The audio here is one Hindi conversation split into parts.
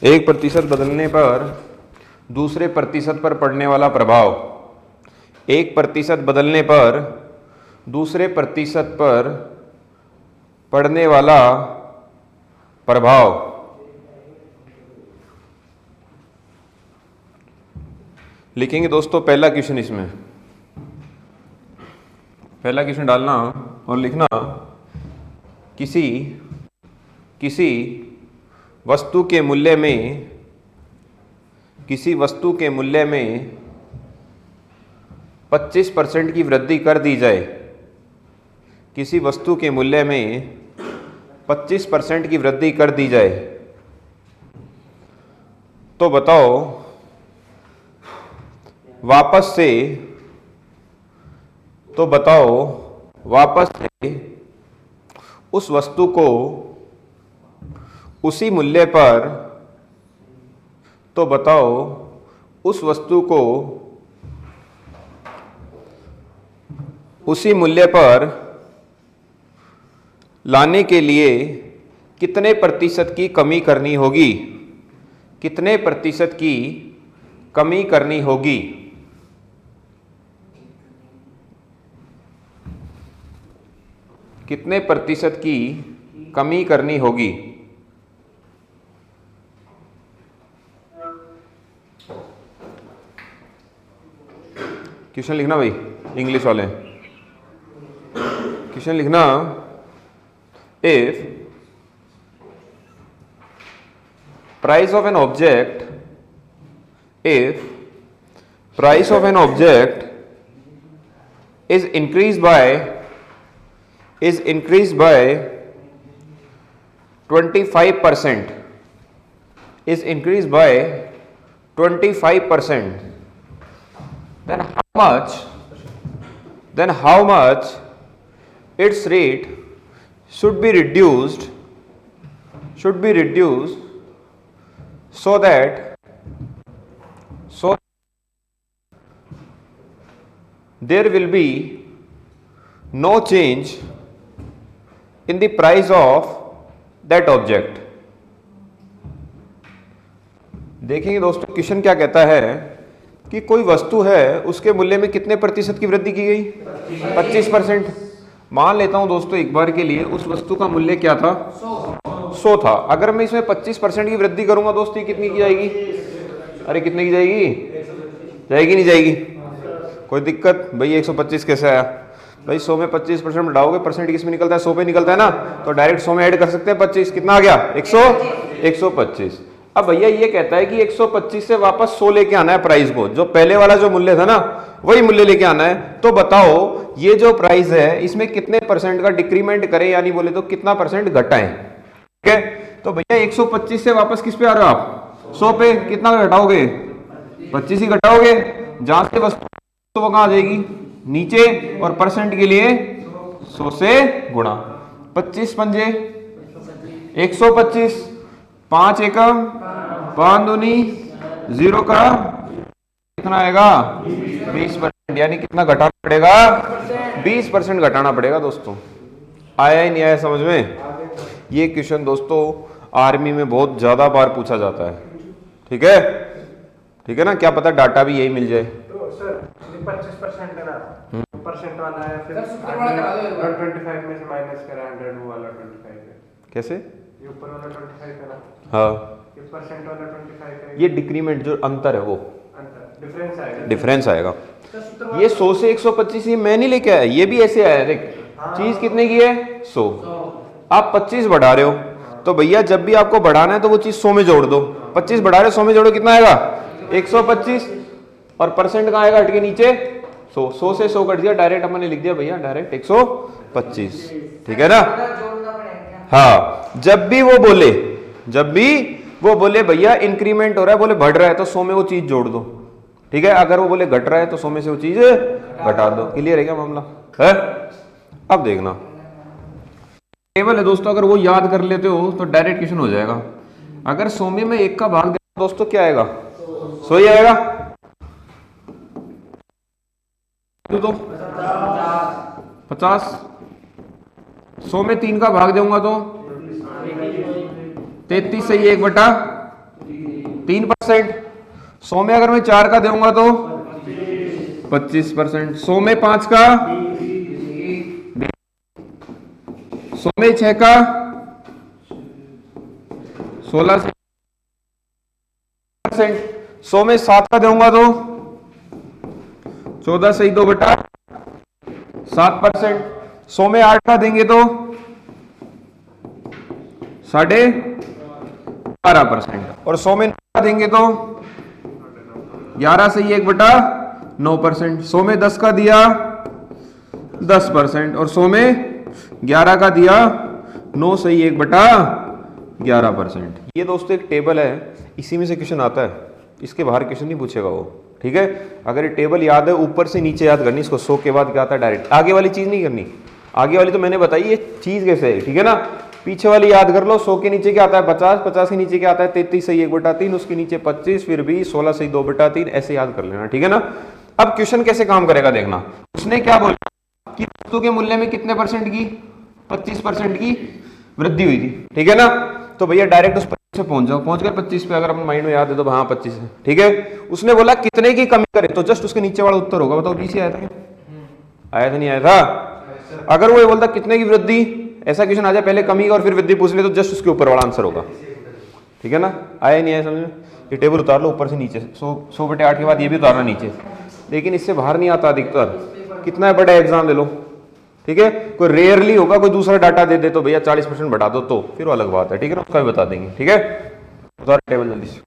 1% बदलने पर दूसरे प्रतिशत पर पड़ने वाला प्रभाव। 1% बदलने पर दूसरे प्रतिशत पर पड़ने वाला प्रभाव। लिखेंगे दोस्तों पहला क्वेश्चन, इसमें पहला क्वेश्चन डालना और लिखना, किसी वस्तु के मूल्य में 25% की वृद्धि कर दी जाए। किसी वस्तु के मूल्य में 25% की वृद्धि कर दी जाए तो बताओ वापस से उस वस्तु को उसी मूल्य पर लाने के लिए कितने प्रतिशत की कमी करनी होगी। कितने प्रतिशत की कमी करनी होगी। कितने प्रतिशत की कमी करनी होगी। क्वेश्चन लिखना भाई, इंग्लिश वाले क्वेश्चन लिखना। If price of an object is increased by 25%, then how much its rate should be reduced so that there will be no change in the price of that object। देखेंगे दोस्तों क्वेश्चन क्या कहता है कि कोई वस्तु है, उसके मूल्य में कितने प्रतिशत की वृद्धि की गई, 25%। मान लेता हूं दोस्तों एक बार के लिए उस वस्तु का मूल्य क्या था, 100 था। अगर मैं इसमें 25% की वृद्धि करूंगा दोस्तों, ये कितनी की जाएगी, अरे कितने की जाएगी, जाएगी नहीं जाएगी, कोई दिक्कत भाई। 125 कैसे आया भाई, 100 में 25% बढ़ाओगे, परसेंट किस में निकलता है, 100 पे निकलता है ना, तो डायरेक्ट 100 में ऐड कर सकते हैं 25, कितना आ गया 125। अब भैया ये कहता है कि 125 से वापस 100 लेके आना है प्राइस को, जो पहले वाला जो मूल्य था ना वही मूल्य लेके आना है। तो बताओ ये जो प्राइस है इसमें कितने परसेंट का डिक्रीमेंट करें, यानी बोले तो कितना परसेंट घटाएं। ठीक है, तो भैया 125 से वापस किस पे आ रहे हो आप, 100 पे। कितना घटाओगे, 25 ही घटाओगे। जहां से वस्तु तो वो कहां आ जाएगी, नीचे, और परसेंट के लिए 100 से गुणा। 25 पंजे 125, 5 एकम 5 दूनी 0 का कितना आएगा 20%, यानी कितना घटाना पड़ेगा, 20% घटाना पड़ेगा दोस्तों। आया ही नहीं आया समझ में। ये क्वेश्चन दोस्तों आर्मी में बहुत ज्यादा बार पूछा जाता है। ठीक है, ठीक है ना, क्या पता डाटा भी यही मिल जाए। तो सर 25% है ना, परसेंट वाला है, फिर 25 में से माइनस करा 100, वो वाला 25 है। कैसे, ये ऊपर वाला 25 है ना, हाँ ये परसेंट वाला 25 है, ये डिक्रीमेंट जो अंतर है वो डिफरेंस आएगा। ये 100 से 125 ये मैं नहीं लेके आया, ये भी ऐसे आया। देख चीज कितने की है 100, आप 25 बढ़ा रहे हो, तो भैया जब भी आपको बढ़ाना है तो वो चीज 100 में जोड़ दो। 25 बढ़ा रहे हो, 100 में जोड़ो, कितना आएगा 125, और परसेंट कहाँ आएगा हट के नीचे 100। 100 से 100 कट दिया, डायरेक्ट हमने लिख दिया भैया डायरेक्ट 125। ठीक है ना, हाँ। जब भी वो बोले भैया इंक्रीमेंट हो रहा है, बोले बढ़ रहा है, तो 100 में वो चीज जोड़ दो। ठीक है, अगर वो बोले घट रहा है तो 100 में से वो चीज घटा दो। क्लियर है क्या मामला है। अब देखना टेबल है दोस्तों, अगर वो याद कर लेते हो तो डायरेक्ट क्वेश्चन हो जाएगा। अगर 100 में 1 का भाग देना दोस्तों क्या आएगा, 100 ही आएगा। तो 50, 100 में 3 का भाग दूंगा तो 33 से 1 बटा 3%। 100 में अगर मैं 4 का दूंगा तो 25%। 100 में 5 का, 100 में 6 का 16%। 100 में 7 का दूंगा तो 14 सही 2/7%। 100 में 8 का देंगे तो 12.5%। और 100 में 9 का देंगे तो 11 सही 1/9%। 100 में 10 का दिया 10%। और 100 में 11 का दिया 9 सही 1/11%। ये दोस्तों एक टेबल है, इसी में से क्वेश्चन आता है, इसके बाहर क्वेश्चन नहीं पूछेगा वो, ठीक है। अगर ये टेबल याद है ऊपर से नीचे याद करनी, इसको 100 के बाद क्या आता है डायरेक्ट, आगे वाली चीज नहीं करनी। आगे वाली तो मैंने बताई ये चीज कैसे है, ठीक है ना। पीछे वाली याद कर लो। 100 के नीचे क्या आता है 50, 50 के नीचे क्या आता है 33 सही 1/3, उसके नीचे 25, फिर 20, 16 सही 2/3, ऐसे याद कर लेना, ठीक है ना। अब क्वेश्चन कैसे काम करेगा देखना। उसने क्या बोला कि वस्तु के मूल्य में कितने परसेंट की, 25% की वृद्धि हुई थी, ठीक है ना। तो भैया डायरेक्ट उस 25 से पहुंच जाओ, पहुंच गए 25 पे, अगर अपन माइंड में याद है तो हाँ 25 है, ठीक है। उसने बोला कितने की कमी करे, तो जस्ट उसके नीचे वाला उत्तर होगा। बताओ 20 ही आया था क्या, आया था नहीं आया था। अगर वो ये बोलता कितने की वृद्धि, ऐसा क्वेश्चन आ जाए पहले कमी का और फिर वृद्धि पूछ ले, तो जस्ट उसके ऊपर वाला आंसर होगा, ठीक है ना। आया नहीं आया समझ में। ये टेबल उतार लो ऊपर से नीचे, 100/8 के बाद ये भी उतारना नीचे, लेकिन इससे बाहर नहीं आता अधिकतर। कितना है बड़ा एग्जाम ले लो, ठीक है। कोई रेयरली होगा कोई दूसरा डाटा दे दे तो भैया 40% बढ़ा दो, तो फिर अलग बात है, ठीक है ना, उसका भी बता देंगे, ठीक है। उतार टेबल जल्दी से।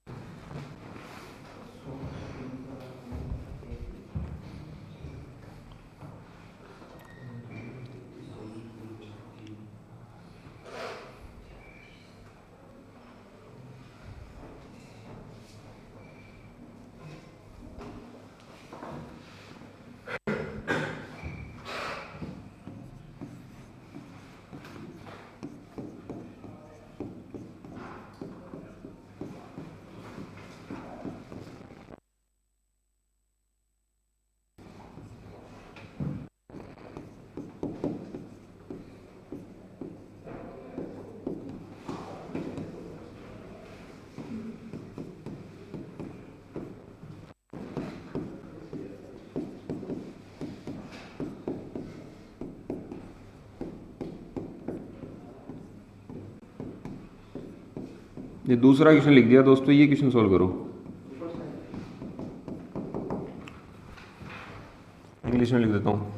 ये दूसरा क्वेश्चन लिख दिया दोस्तों, ये क्वेश्चन सोल्व करो। इंग्लिश में लिख देता हूँ।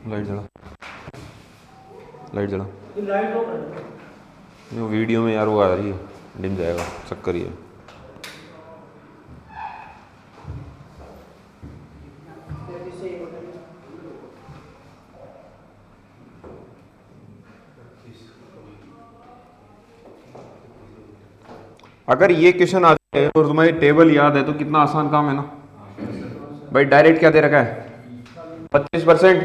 लाइट जला, लाइट जला। वो वीडियो में यार वो आ रही है, डिम जाएगा, चक्कर ही है। अगर ये क्वेश्चन आ जाए और तुम्हारी टेबल याद है तो कितना आसान काम है ना भाई। डायरेक्ट क्या दे रखा है 25%,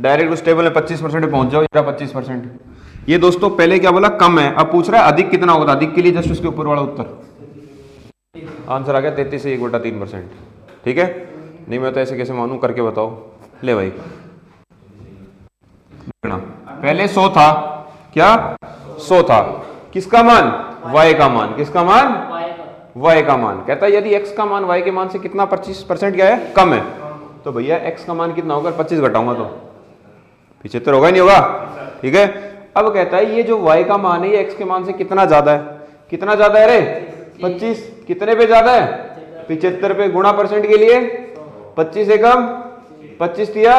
डायरेक्ट उस टेबल में 25% पे पहुंच जाओ, ये 25%। ये दोस्तों पहले क्या बोला कम है, अब पूछ रहा है अधिक कितना होगा। अधिक के लिए जस्ट उसके ऊपर वाला उत्तर आंसर आ गया 33 से 1/3%, ठीक है। नहीं मैं तो ऐसे कैसे मानूं, करके बताओ। ले भाई पहले 100 था, क्या 100 था, किसका मान y का मान, किसका मान y का मान। कहता है यदि x का मान y के मान से कितना 25% क्या है कम है, तो भैया x का मान कितना होगा, 25 घटाऊंगा तो 75 होगा ही नहीं होगा, ठीक है। अब कहता है ये जो y का मान है ये x के मान से कितना ज्यादा है, कितना ज्यादा है रे 25, कितने पे ज्यादा है 75 पे, गुणा परसेंट के लिए 25 एकम 25 दिया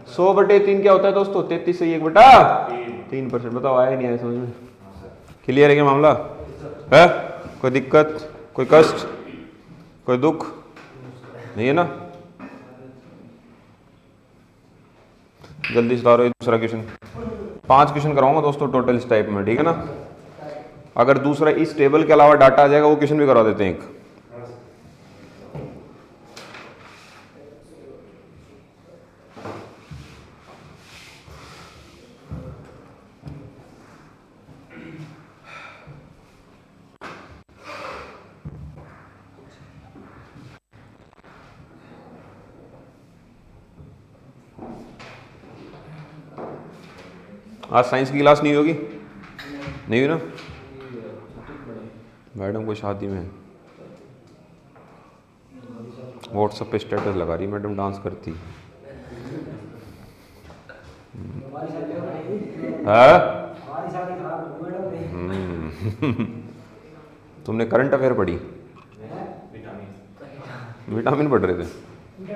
100/3 क्या होता है दोस्तों 33 से 1/3%। बताओ आया नहीं आया समझ में, क्लियर है क्या मामला है, कोई दिक्कत। कोई कष्ट, कोई दुख नहीं है ना? जल्दी सुधारो ये दूसरा क्वेश्चन। 5 क्वेश्चन कराऊंगा दोस्तों टोटल इस टाइप में, ठीक है ना? अगर दूसरा इस टेबल के अलावा डाटा आ जाएगा वो क्वेश्चन भी करा देते हैं एक। आज साइंस की क्लास नहीं होगी? नहीं हुई ना? मैडम को शादी में व्हाट्सएप पे स्टेटस लगा रही मैडम डांस करती है। तुमने करंट अफेयर पढ़ी? विटामिन पढ़ रहे थे?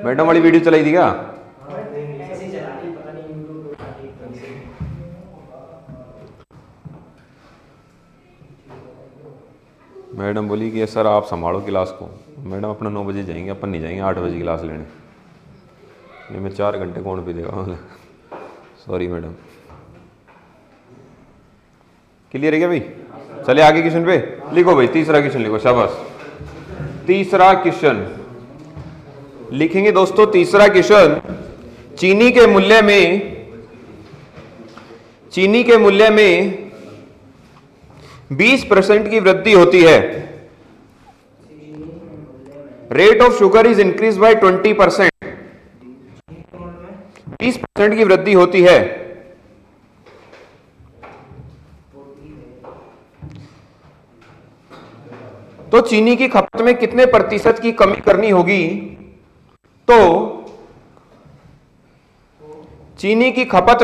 मैडम वाली वीडियो चलाई थी क्या? मैडम बोली कि सर आप संभालो क्लास को। मैडम अपना 9 बजे जाएंगे, अपन नहीं जाएंगे 8 बजे क्लास लेने। नहीं मैं 4 घंटे कौन भी देगा। Sorry madam. क्लियर है क्या भाई? चले आगे क्वेश्चन पे लिखो भाई। तीसरा क्वेश्चन लिखो, शाबाश। तीसरा क्वेश्चन लिखेंगे दोस्तों। तीसरा क्वेश्चन, चीनी के मूल्य में 20% की वृद्धि होती है। Rate of sugar is increase by 20%। 20% की वृद्धि होती है। तो चीनी की खपत में कितने प्रतिशत की कमी करनी होगी? तो चीनी की खपत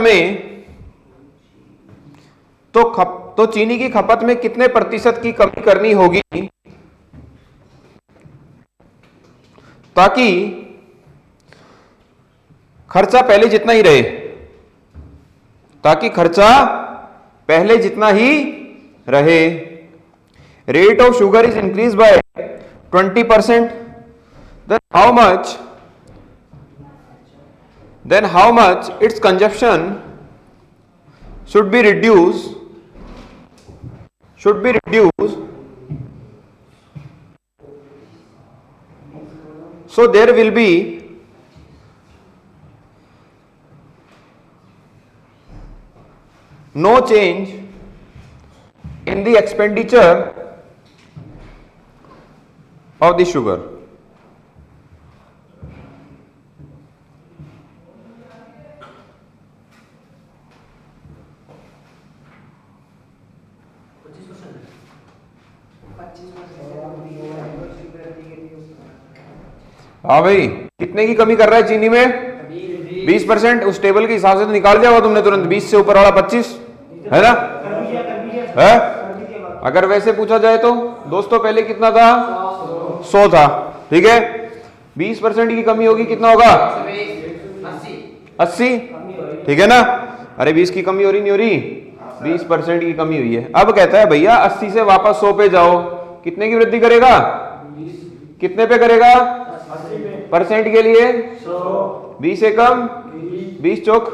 में कितने प्रतिशत की कमी करनी होगी ताकि खर्चा पहले जितना ही रहे? ताकि खर्चा पहले जितना ही रहे। Rate of sugar is increase by 20%, then how much its consumption should be reduced so there will be no change in the expenditure of the sugar. हाँ भाई, कितने की कमी कर रहा है चीनी में? 20%। उस टेबल के हिसाब से तो निकाल दिया हुआ तुमने तुरंत। 20 से ऊपर वाला 25 है ना? है? अगर वैसे पूछा जाए तो दोस्तों पहले कितना था? 100 था, ठीक है। 20% की कमी होगी, कितना होगा? 80, ठीक है ना? अरे 20 की कमी हो रही नहीं हो रही? 20% की कमी हुई है। अब कहता है भैया 80 से वापस 100 पे जाओ, कितने की वृद्धि करेगा? कितने पे करेगा? परसेंट के लिए 20 से कम 20 चौक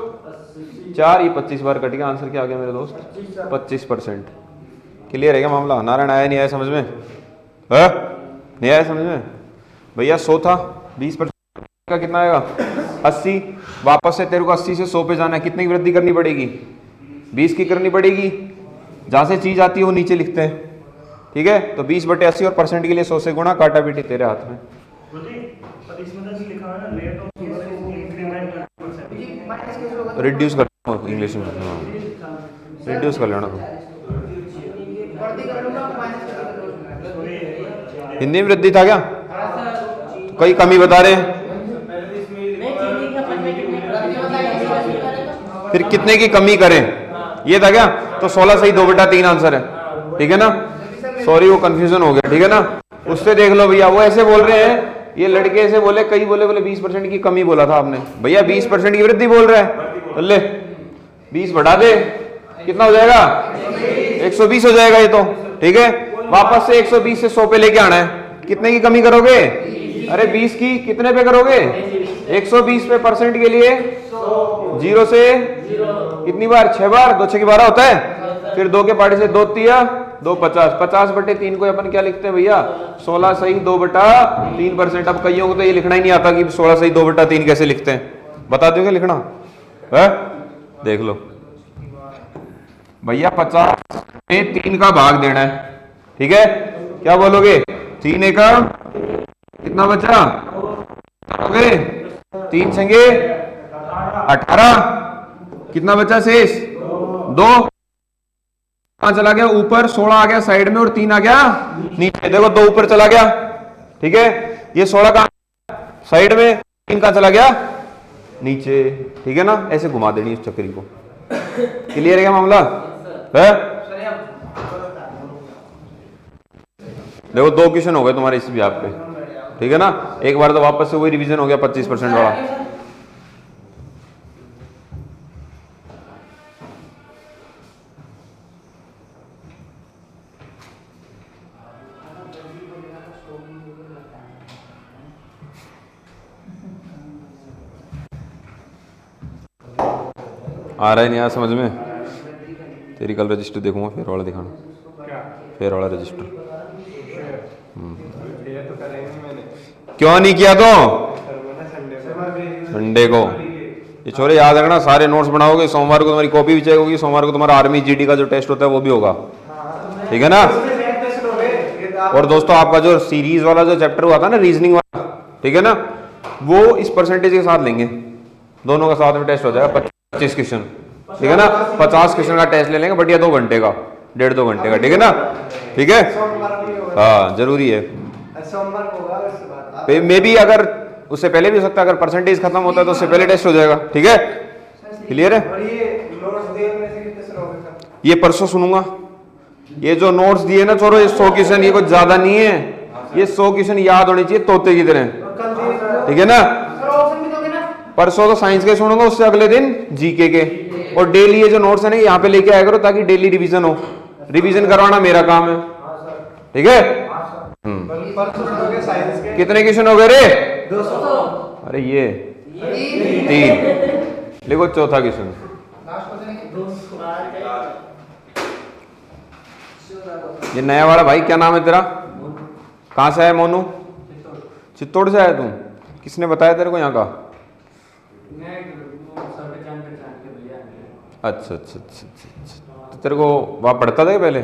4, ये 25 बार कट गया। आंसर क्या आ गया मेरे दोस्त? 25%। क्लियर है क्या मामला? नारायण आया नहीं आया समझ में? है? नहीं आया समझ में? भैया 100 था, 20% का कितना आएगा? 80। वापस से तेरे को 80 से 100 पे जाना है, कितने की वृद्धि करनी पड़ेगी? 20 की करनी पड़ेगी। जहां से चीज आती है वो नीचे लिखते हैं, ठीक है? तो 20/80 और परसेंट के लिए 100 से गुणा, काटा पीटी तेरे हाथ में। रिड्यूस कर इंग्लिश में, रिड्यूस कर लेना। हिंदी में वृद्धि था क्या? तो कई कमी बता रहे हैं। फिर कितने की कमी करें, ये था क्या? तो 16 सही 2/3 आंसर है, ठीक है ना? सॉरी वो कंफ्यूजन हो गया, ठीक है ना? उससे देख लो भैया, वो ऐसे बोल रहे हैं, ये लड़के ऐसे बोले, कई बोले 20% की कमी बोला था आपने। भैया 20% की वृद्धि बोल रहा है, तो ले 20 बढ़ा दे, कितना हो जाएगा? 120 हो जाएगा ये तो, ठीक है? वापस से 120 से 100 पे लेके आना है। कितने की कमी करोगे? अरे 20 की कितने पे करोगे? 120 पे परसेंट के लिए 0 से कितनी बार? 6 बार। 2 6 की 12 होता है। फिर 2 के पार्टी से 2 तिया 2 50, 50/3 को अपन क्या लिखते हैं भैया? 16 सही 2/3%। अब कईयों को तो ये लिखना ही नहीं आता कि 16 सही 2/3 कैसे लिखते हैं। बता दोगे लिखना है? देख लो भैया, 50 में 3 का भाग देना है, ठीक है? क्या बोलोगे? 3 एकड़ कितना बचा? 3 छंगे 18, कितना बचा शेष? 2। कहां चला गया? ऊपर। 16 आ गया साइड में और 3 आ गया नीचे। देखो 2 ऊपर चला गया, ठीक है? ये 16 कहां? साइड में। 3 कहां चला गया? नीचे, ठीक है ना? ऐसे घुमा देनी इस चक्री को। क्लियर है क्या मामला है? देखो 2 क्वेश्चन हो गए तुम्हारे इस भी आप पे, ठीक है ना? एक बार तो वापस से वही रिवीजन हो गया 25% वाला। आ रहा है नहीं? आ समझ में? तेरी कल रजिस्टर देखूंगा, फेयर वाला दिखाना। फेयर वाला रजिस्टर क्यों नहीं किया? तो संडे को ये छोरे याद रखना, सारे नोट्स बनाओगे। सोमवार को तुम्हारी कॉपी भी चेक होगी। सोमवार को तुम्हारा आर्मी जीडी का जो टेस्ट होता है वो भी होगा, ठीक है ना? और दोस्तों आपका जो सीरीज वाला जो चैप्टर हुआ था ना, रीजनिंग वाला, ठीक है ना, वो इस परसेंटेज के साथ लेंगे। दोनों का साथ में टेस्ट हो जाएगा। 25 क्वेश्चन, ठीक है ना? 50 क्वेश्चन का टेस्ट ले लेंगे, बट ये 2 घंटे का, 1.5-2 घंटे का, ठीक है ना? ठीक है, हाँ जरूरी है। मे बी अगर उससे पहले भी हो सकता है, अगर परसेंटेज खत्म होता है तो उससे पहले टेस्ट हो जाएगा, ठीक है? क्लियर है? ये परसों सुनूंगा। ये जो नोट्स दिए ना छोरो, ये 100 क्वेश्चन, ये कुछ ज्यादा नहीं है। ये 100 क्वेश्चन याद होने चाहिए तोते की तरह, ठीक है ना? परसों तो साइंस के सुनूंगा, उससे अगले दिन जीके के। और डेली ये जो नोट्स है ना यहाँ पे लेके आया करो, ताकि डेली रिवीजन हो। रिवीजन करवाना मेरा काम है, ठीक है? कितने क्वेश्चन हो गए रे? 200। अरे ये 3 लिखो। चौथा क्वेश्चन ये नया वाला। भाई क्या नाम है तेरा? कहां से आया मोनू? चित्तौड़ से आया तू? किसने बताया तेरे को यहाँ का? अच्छा अच्छा अच्छा अच्छा। तो तेरे को वहाँ पढ़ता था पहले?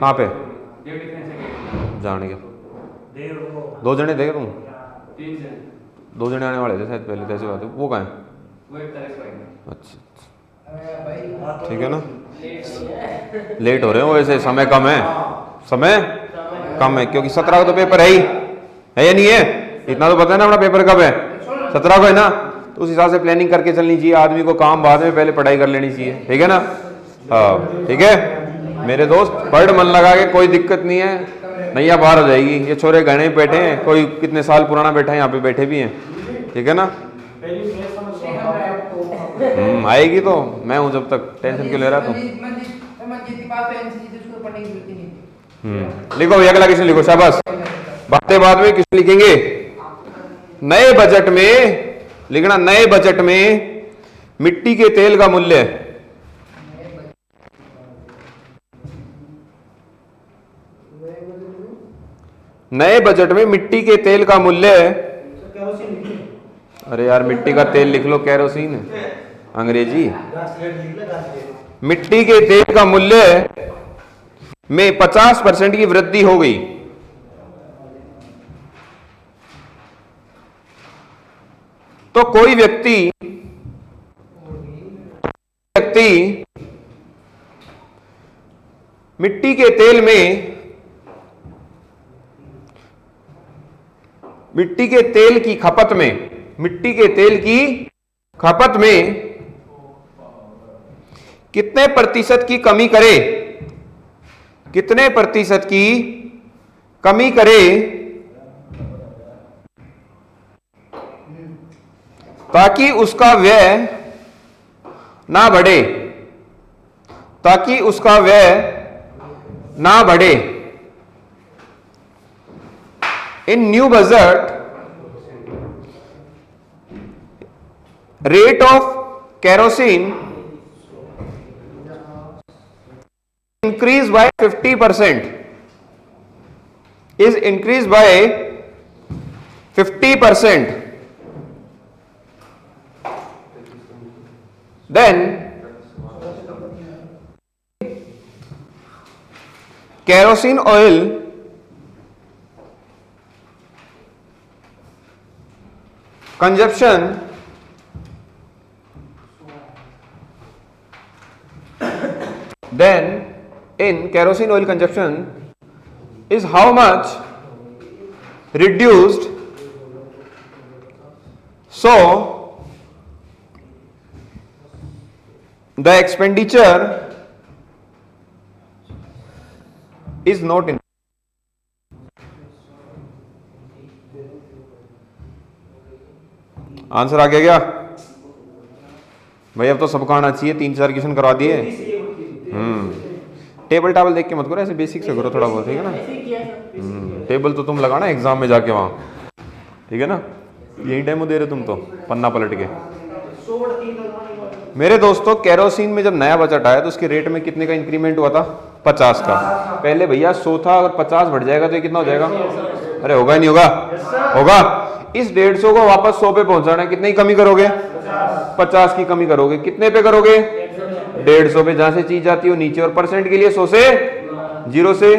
कहाँ पे? जान गया। 2 जने थे तुम? 2 जने आने वाले थे शायद पहले, कैसे बात है? वो कहाँ है? अच्छा अच्छा, ठीक है ना? लेट हो रहे हो वैसे, समय कम है। समय कम है क्योंकि 17 को तो पेपर है या नहीं है? इतना तो पता है ना अपना पेपर कब है? 17 को है ना? तो उस हिसाब से प्लानिंग करके चलनी चाहिए आदमी को। काम बाद में, पहले पढ़ाई कर लेनी चाहिए, ठीक है ना? हाँ ठीक है मेरे दोस्त, पढ़ मन लगा के, कोई दिक्कत नहीं है। नैया पार हो जाएगी। ये छोरे गहने बैठे हैं, कोई कितने साल पुराना बैठा है यहाँ पे, बैठे भी हैं, ठीक है ना? आएगी तो मैं हूँ, जब तक टेंशन क्यों ले रहा तू? लिखो भैया अगला क्वेश्चन लिखो, शाबाश। बातें बाद में क्वेश्चन लिखेंगे। नए बजट में लिखना, नए बजट में मिट्टी के तेल का मूल्य, नए बजट में मिट्टी के तेल का मूल्य। अरे यार मिट्टी का तेल लिख लो, कैरोसिन अंग्रेजी। मिट्टी के तेल का मूल्य में 50% की वृद्धि हो गई। तो कोई व्यक्ति मिट्टी के तेल में, मिट्टी के तेल की खपत में, मिट्टी के तेल की खपत में कितने प्रतिशत की कमी करे, कितने प्रतिशत की कमी करे ताकि उसका व्यय ना बढ़े, ताकि उसका व्यय ना बढ़े। In new budget rate of kerosene increased by 50%, is increased by 50%, then kerosene oil consumption then in kerosene oil consumption is how much reduced, so the expenditure is not in. Answer आ गया क्या भाई? अब तो सबका आना चाहिए, 3-4 क्वेश्चन करवा दिए। टेबल टाबल देख के मत करो, ऐसे बेसिक से करो थोड़ा बहुत, ठीक है ना। टेबल तो तुम लगाना एग्जाम में जाके वहां, ठीक है ना। यही डेमो दे रहे तुम तो पन्ना पलट के। मेरे दोस्तों केरोसिन में जब नया बजट आया तो उसके रेट में कितने का इंक्रीमेंट हुआ था? 50 का। पहले भैया 100 था, अगर 50 बढ़ जाएगा तो ये कितना हो जाएगा? अरे होगा ही नहीं होगा? होगा। इस 150 को वापस 100 पे पहुंचाना है, कितनी कमी करोगे? 50 की कमी करोगे। कितने पे करोगे? 150 पे। जहां से चीज जाती हो नीचे, और परसेंट के लिए 100 से 0 से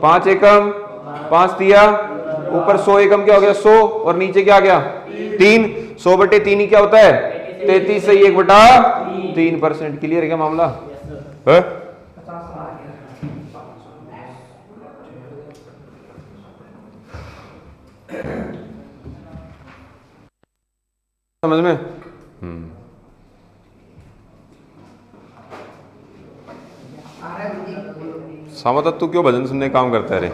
5 एकम, 5 दिया, ऊपर 100 एकम क्या हो गया? 100, और नीचे क्या आ गया? 3। 100 बटे 3 ही क्या होता है? 33 से 1/3%। क्लियर है क्या मामला? है? समझ में? सामत तू क्यों भजन सुनने काम करता है रे?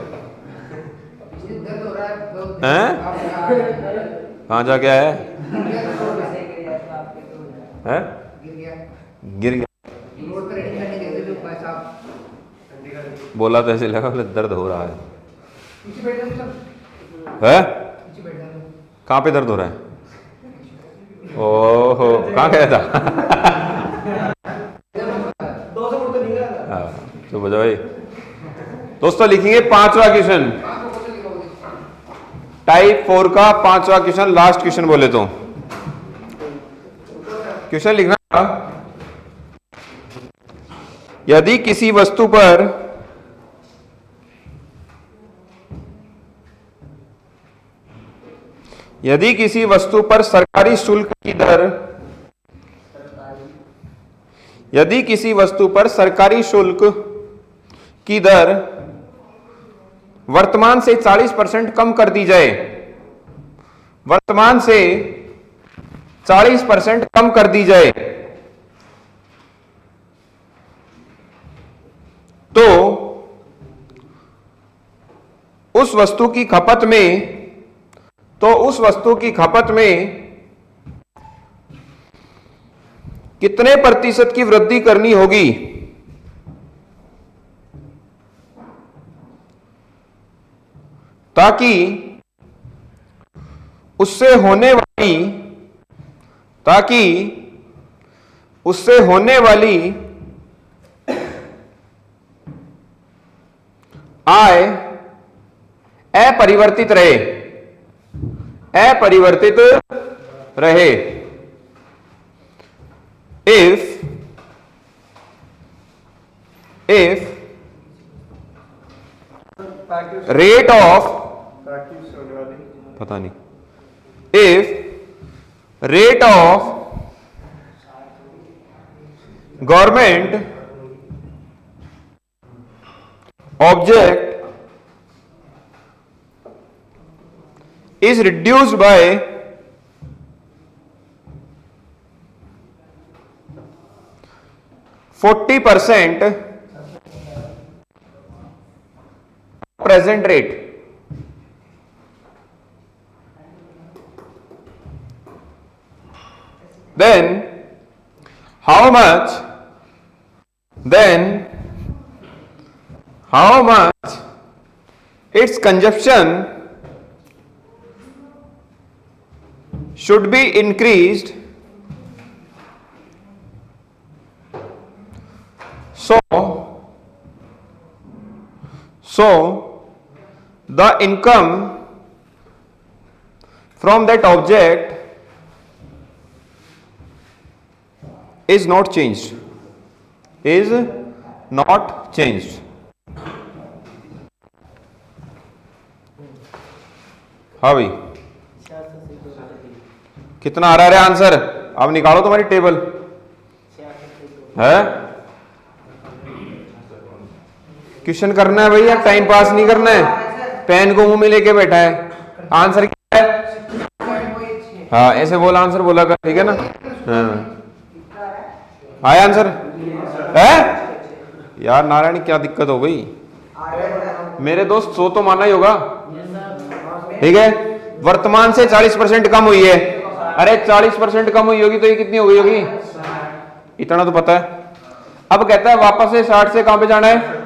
हैं? कहाँ जा गया है? हैं? गिर गया। बोला तो ऐसे लगा दर्द हो रहा है। है? कहाँ पे दर्द हो रहा है? ओहो, कहाँ गया था? तो बजा भाई। दोस्तों लिखेंगे 5वां क्वेश्चन, टाइप 4 का 5वां क्वेश्चन, लास्ट क्वेश्चन बोले तो। क्वेश्चन लिखना, यदि किसी वस्तु पर सरकारी शुल्क की दर, यदि किसी वस्तु पर सरकारी शुल्क की दर वर्तमान से 40% कम कर दी जाए, वर्तमान से 40% कम कर दी जाए, तो उस वस्तु की खपत में कितने प्रतिशत की वृद्धि करनी होगी? ताकि उससे होने वाली आय अपरिवर्तित रहे। If rate of, पता नहीं, if rate of government object is reduced by 40% present rate, then how how much it's consumption should be increased so the income from that object is not changed. हाँ भाई, कितना आ रहा है आंसर? अब निकालो तुम्हारी टेबल है। क्वेश्चन करना है भैया, टाइम पास नहीं करना है। पेन को मुंह में लेके बैठा है। आंसर क्या है? हाँ ऐसे बोला, आंसर बोला कर, ठीक है ना? हाँ आया आंसर है यार। नारायण क्या दिक्कत हो गई मेरे दोस्त? 100 तो मानना ही होगा, ठीक है। वर्तमान से 40% कम हुई है। अरे 40% कम हुई होगी तो ये कितनी हो गई होगी? इतना तो पता है। अब कहता है वापस से 60 से कहां पे जाना है?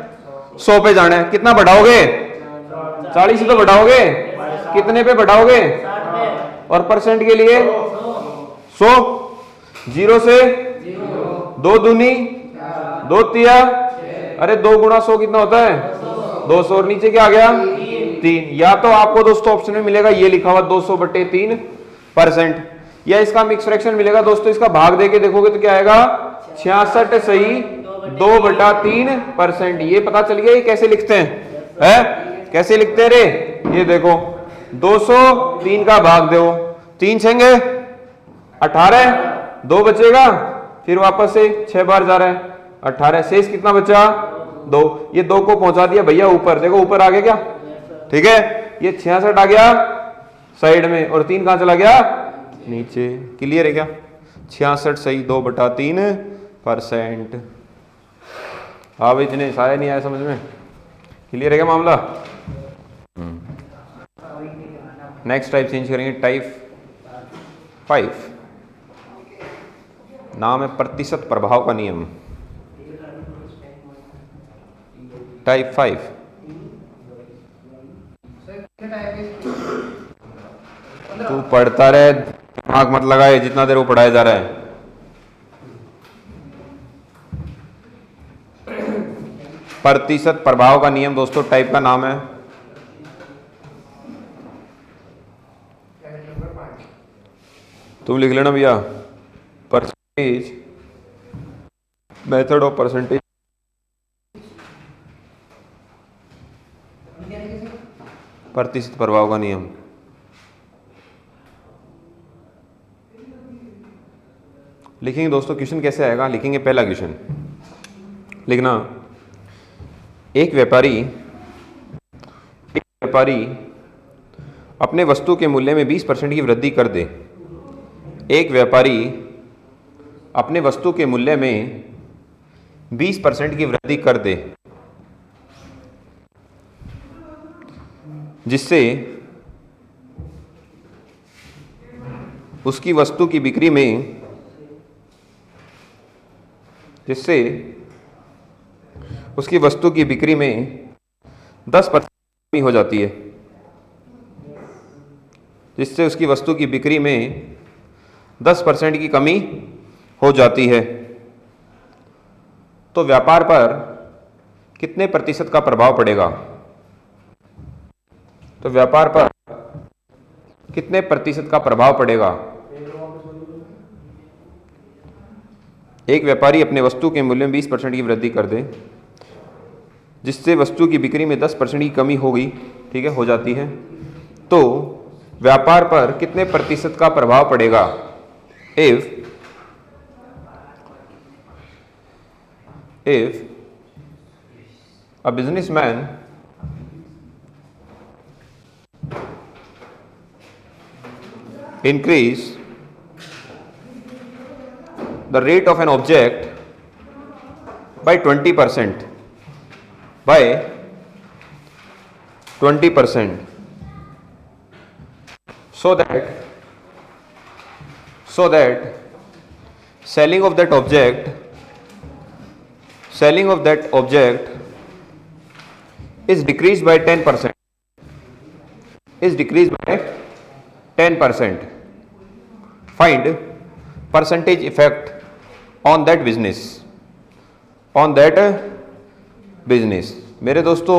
100 पे जाना है। कितना बढ़ाओगे? 40 से तो बढ़ाओगे, कितने पे बढ़ाओगे? और परसेंट के लिए 100। 0 से 2 दूनी 2 तिया, अरे 2 गुणा 100 कितना होता है? 200। और नीचे क्या आ गया? 3। या तो आपको दोस्तों ऑप्शन में मिलेगा ये लिखा हुआ 200/3%, या इसका मिक्स फ्रैक्शन मिलेगा दोस्तों। इसका भाग देके देखोगे तो क्या आएगा? 66 सही 2/3%। ये पता चल गया ये कैसे लिखते हैं? कैसे लिखते हैं रे? ये देखो 200, 3 का भाग दो, 3 छेंगे 18, 2 बचेगा, फिर वापस से 6 बार जा रहा है 18, शेष कितना बचा? 2। ये 2 को पहुंचा दिया भैया ऊपर, देखो ऊपर आ गया क्या? ठीक है, ये 66 आ गया साइड में और 3 कहां चला गया? नीचे। क्लियर है क्या? 66 सही 2/3%। हाँ भाई, जिन्हें सारे नहीं आया समझ में? क्लियर है क्या मामला? नेक्स्ट टाइप चेंज करेंगे, टाइप 5। नाम है प्रतिशत प्रभाव का नियम। टाइप 5 तू पढ़ता रहे, दिमाग मत लगाए जितना देर वो पढ़ाया जा रहा है। प्रतिशत प्रभाव का नियम दोस्तों टाइप का नाम है। तुम लिख लेना भैया, परसेंटेज, मेथड ऑफ परसेंटेज, प्रतिशत प्रभाव का नियम। लिखेंगे दोस्तों, क्वेश्चन कैसे आएगा? लिखेंगे पहला क्वेश्चन, लिखना, एक व्यापारी अपने वस्तु के मूल्य में 20% की वृद्धि कर दे। एक व्यापारी अपने वस्तु के मूल्य में 20% की वृद्धि कर दे, जिससे उसकी वस्तु की बिक्री में 10% कमी हो जाती है। जिससे उसकी वस्तु की बिक्री में 10% की कमी हो जाती है, तो व्यापार पर कितने प्रतिशत का प्रभाव पड़ेगा? तो व्यापार पर कितने प्रतिशत का प्रभाव पड़ेगा? एक व्यापारी अपने वस्तु के मूल्य में 20% की वृद्धि कर दे, जिससे वस्तु की बिक्री में 10% की कमी हो गई, ठीक है, हो जाती है, तो व्यापार पर कितने प्रतिशत का प्रभाव पड़ेगा? If a businessman increase the rate of an object by 20%, so that selling of that object is decreased by 10%, is decreased by 10%. Find percentage effect on that business, on that business. मेरे दोस्तों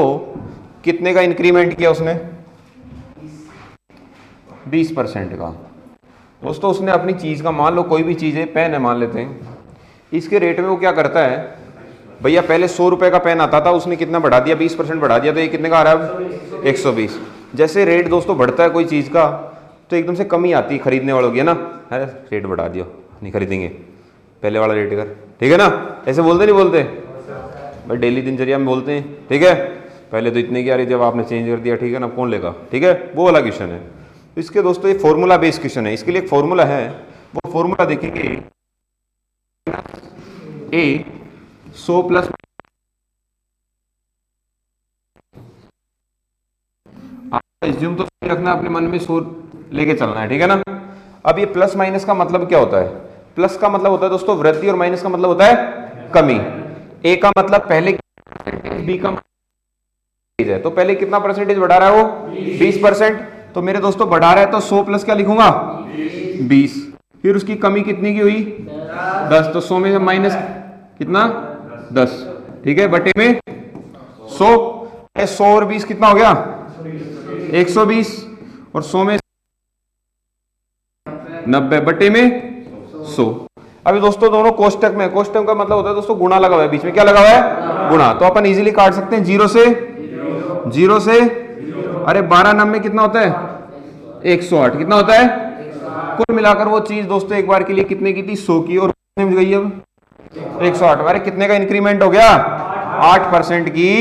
कितने का इंक्रीमेंट किया उसने? 20% का। दोस्तों उसने अपनी चीज़ का, मान लो कोई भी चीज़ है, पेन है मान लेते हैं, इसके रेट में वो क्या करता है, भैया पहले 100 रुपये का पेन आता था, उसने कितना बढ़ा दिया, 20% बढ़ा दिया, तो ये कितने का आ रहा है अब? 120। जैसे रेट दोस्तों बढ़ता है कोई चीज़ का तो एकदम से कमी आती है खरीदने वालों की, है ना, अरे रेट बढ़ा दियो, नहीं खरीदेंगे, पहले वाला रेट कर, ठीक है ना, ऐसे बोलते नहीं बोलते भाई, डेली दिनचर्या में बोलते हैं, ठीक है, पहले तो इतने की आ रही, जब आपने चेंज कर दिया, ठीक है ना, कौन लेगा, ठीक है, वो वाला क्वेश्चन है। तो इसके दोस्तों ये फॉर्मूला बेस्ड क्वेश्चन है, इसके लिए एक फॉर्मूला है, वो फॉर्मूला देखेंगे, ए 100 प्लस एज्यूम तो सही रखना, अपने मन में 100 लेके चलना है, ठीक है ना। अब ये प्लस माइनस का मतलब क्या होता है? प्लस का मतलब होता है दोस्तों वृद्धि और माइनस का मतलब होता है कमी। ए का मतलब पहले, बी का है, तो पहले कितना परसेंटेज बढ़ा रहा है वो? 20%। तो मेरे दोस्तों बढ़ा रहा है तो 100 प्लस क्या लिखूंगा? 20। फिर उसकी कमी कितनी की हुई? 10। तो 100 में से माइनस कितना? 10, ठीक है, बटे में 100। 100 और 20 कितना हो गया? 120। और 100 में 90 बटे में 100। अभी दोस्तों दोनों कोष्टक में, कोष्टक का मतलब होता है दोस्तों गुणा लगा हुआ है, बीच में क्या लगा हुआ है? गुणा। तो अपन इजीली काट सकते हैं 0 से, अरे 12 90 कितना होता है? 108। कितना होता है? कुल मिलाकर वो चीज दोस्तों एक बार के लिए कितने की थी? 100 की, और कितने में गई अब? 108। अरे कितने का इंक्रीमेंट हो गया? 8% की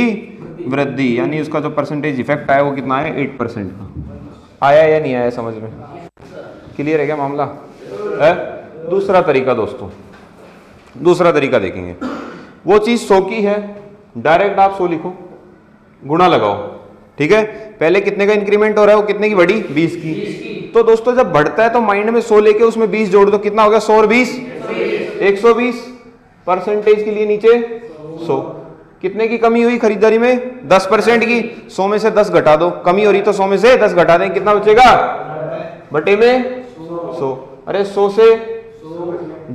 वृद्धि, यानी उसका जो परसेंटेज इफेक्ट आया वो कितना है? 8% का। आया या नहीं आया समझ में? क्लियर है क्या मामला है? दूसरा तरीका दोस्तों, दूसरा तरीका देखेंगे, वो चीज 100 की है, डायरेक्ट आप 100 लिखो, गुणा लगाओ, ठीक है, पहले कितने का इंक्रीमेंट हो रहा है, वो कितने की बढ़ी? 20 की। तो दोस्तों जब बढ़ता है तो माइंड में 100 लेके उसमें 20 जोड़ दो, कितना हो गया? 100 और 20 120। परसेंटेज के लिए नीचे 100। कितने की कमी हुई खरीदारी में? 10% की। 100 में से 10 घटा दो, कमी हो रही तो 100 में से 10 घटा दें, कितना बचेगा? बटे में 100। अरे 100 से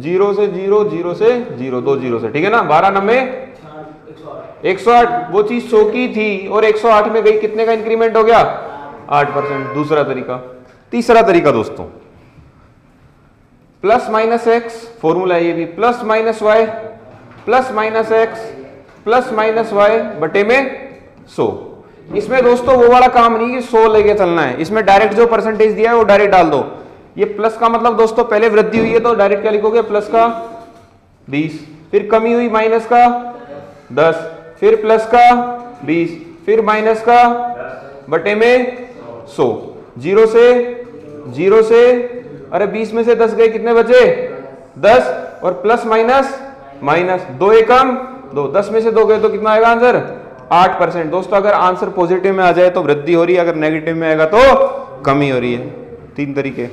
0 से 0, 0 से 0, 2 0 से, ठीक है ना, 12 90 108। वो चीज 100 की थी और 108 में गई, कितने का इंक्रीमेंट हो गया? 8%। दूसरा तरीका। तीसरा तरीका दोस्तों, प्लस माइनस एक्स, फॉर्मूला है ये भी, plus minus Y plus minus x plus minus Y बटे में 100। इसमें दोस्तों वो वाला काम नहीं कि 100 लेके चलना है, इसमें डायरेक्ट जो परसेंटेज दिया है वो डायरेक्ट डाल दो। ये प्लस का मतलब दोस्तों पहले वृद्धि हुई है तो डायरेक्ट क्या लिखोगे? प्लस का 20, फिर कमी हुई माइनस का 10, फिर प्लस का 20, फिर माइनस का बटे में 100। 0 से अरे 20 में से 10 गए, कितने बचे? 10। और प्लस माइनस माइनस, 2 एकम 2, 10 में से 2 गए तो कितना आएगा आंसर? 8%। दोस्तों अगर आंसर पॉजिटिव में आ जाए तो वृद्धि हो रही है, अगर नेगेटिव में आएगा तो कमी हो रही है। 3 तरीके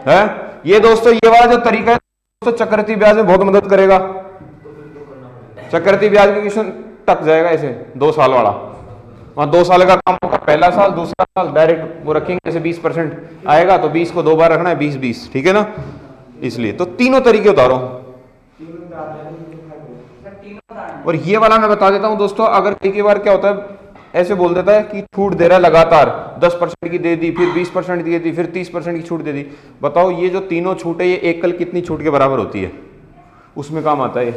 है ये दोस्तों। ये वाला जो तरीका है दोस्तों चक्रवृद्धि ब्याज में बहुत मदद करेगा। चक्रवृद्धि ब्याज के क्वेश्चन टक जाएगा ऐसे 2 साल वाला, वहां 2 साल का काम होगा, पहला साल दूसरा साल डायरेक्ट वो रखेंगे, जैसे 20% आएगा तो 20 को 2 बार रखना है, 20 ठीक है ना, इसलिए तो तीनों तरीके उतारो। और ये वाला मैं बता देता हूं दोस्तों, अगर कई बार क्या होता है ऐसे बोल देता है कि छूट दे रहा है लगातार, 10% की दे दी, फिर 20% की दे दी, फिर 30% की छूट दे दी। बताओ ये जो तीनों छूट है ये एकल कितनी छूट के बराबर होती है? उसमें काम आता है।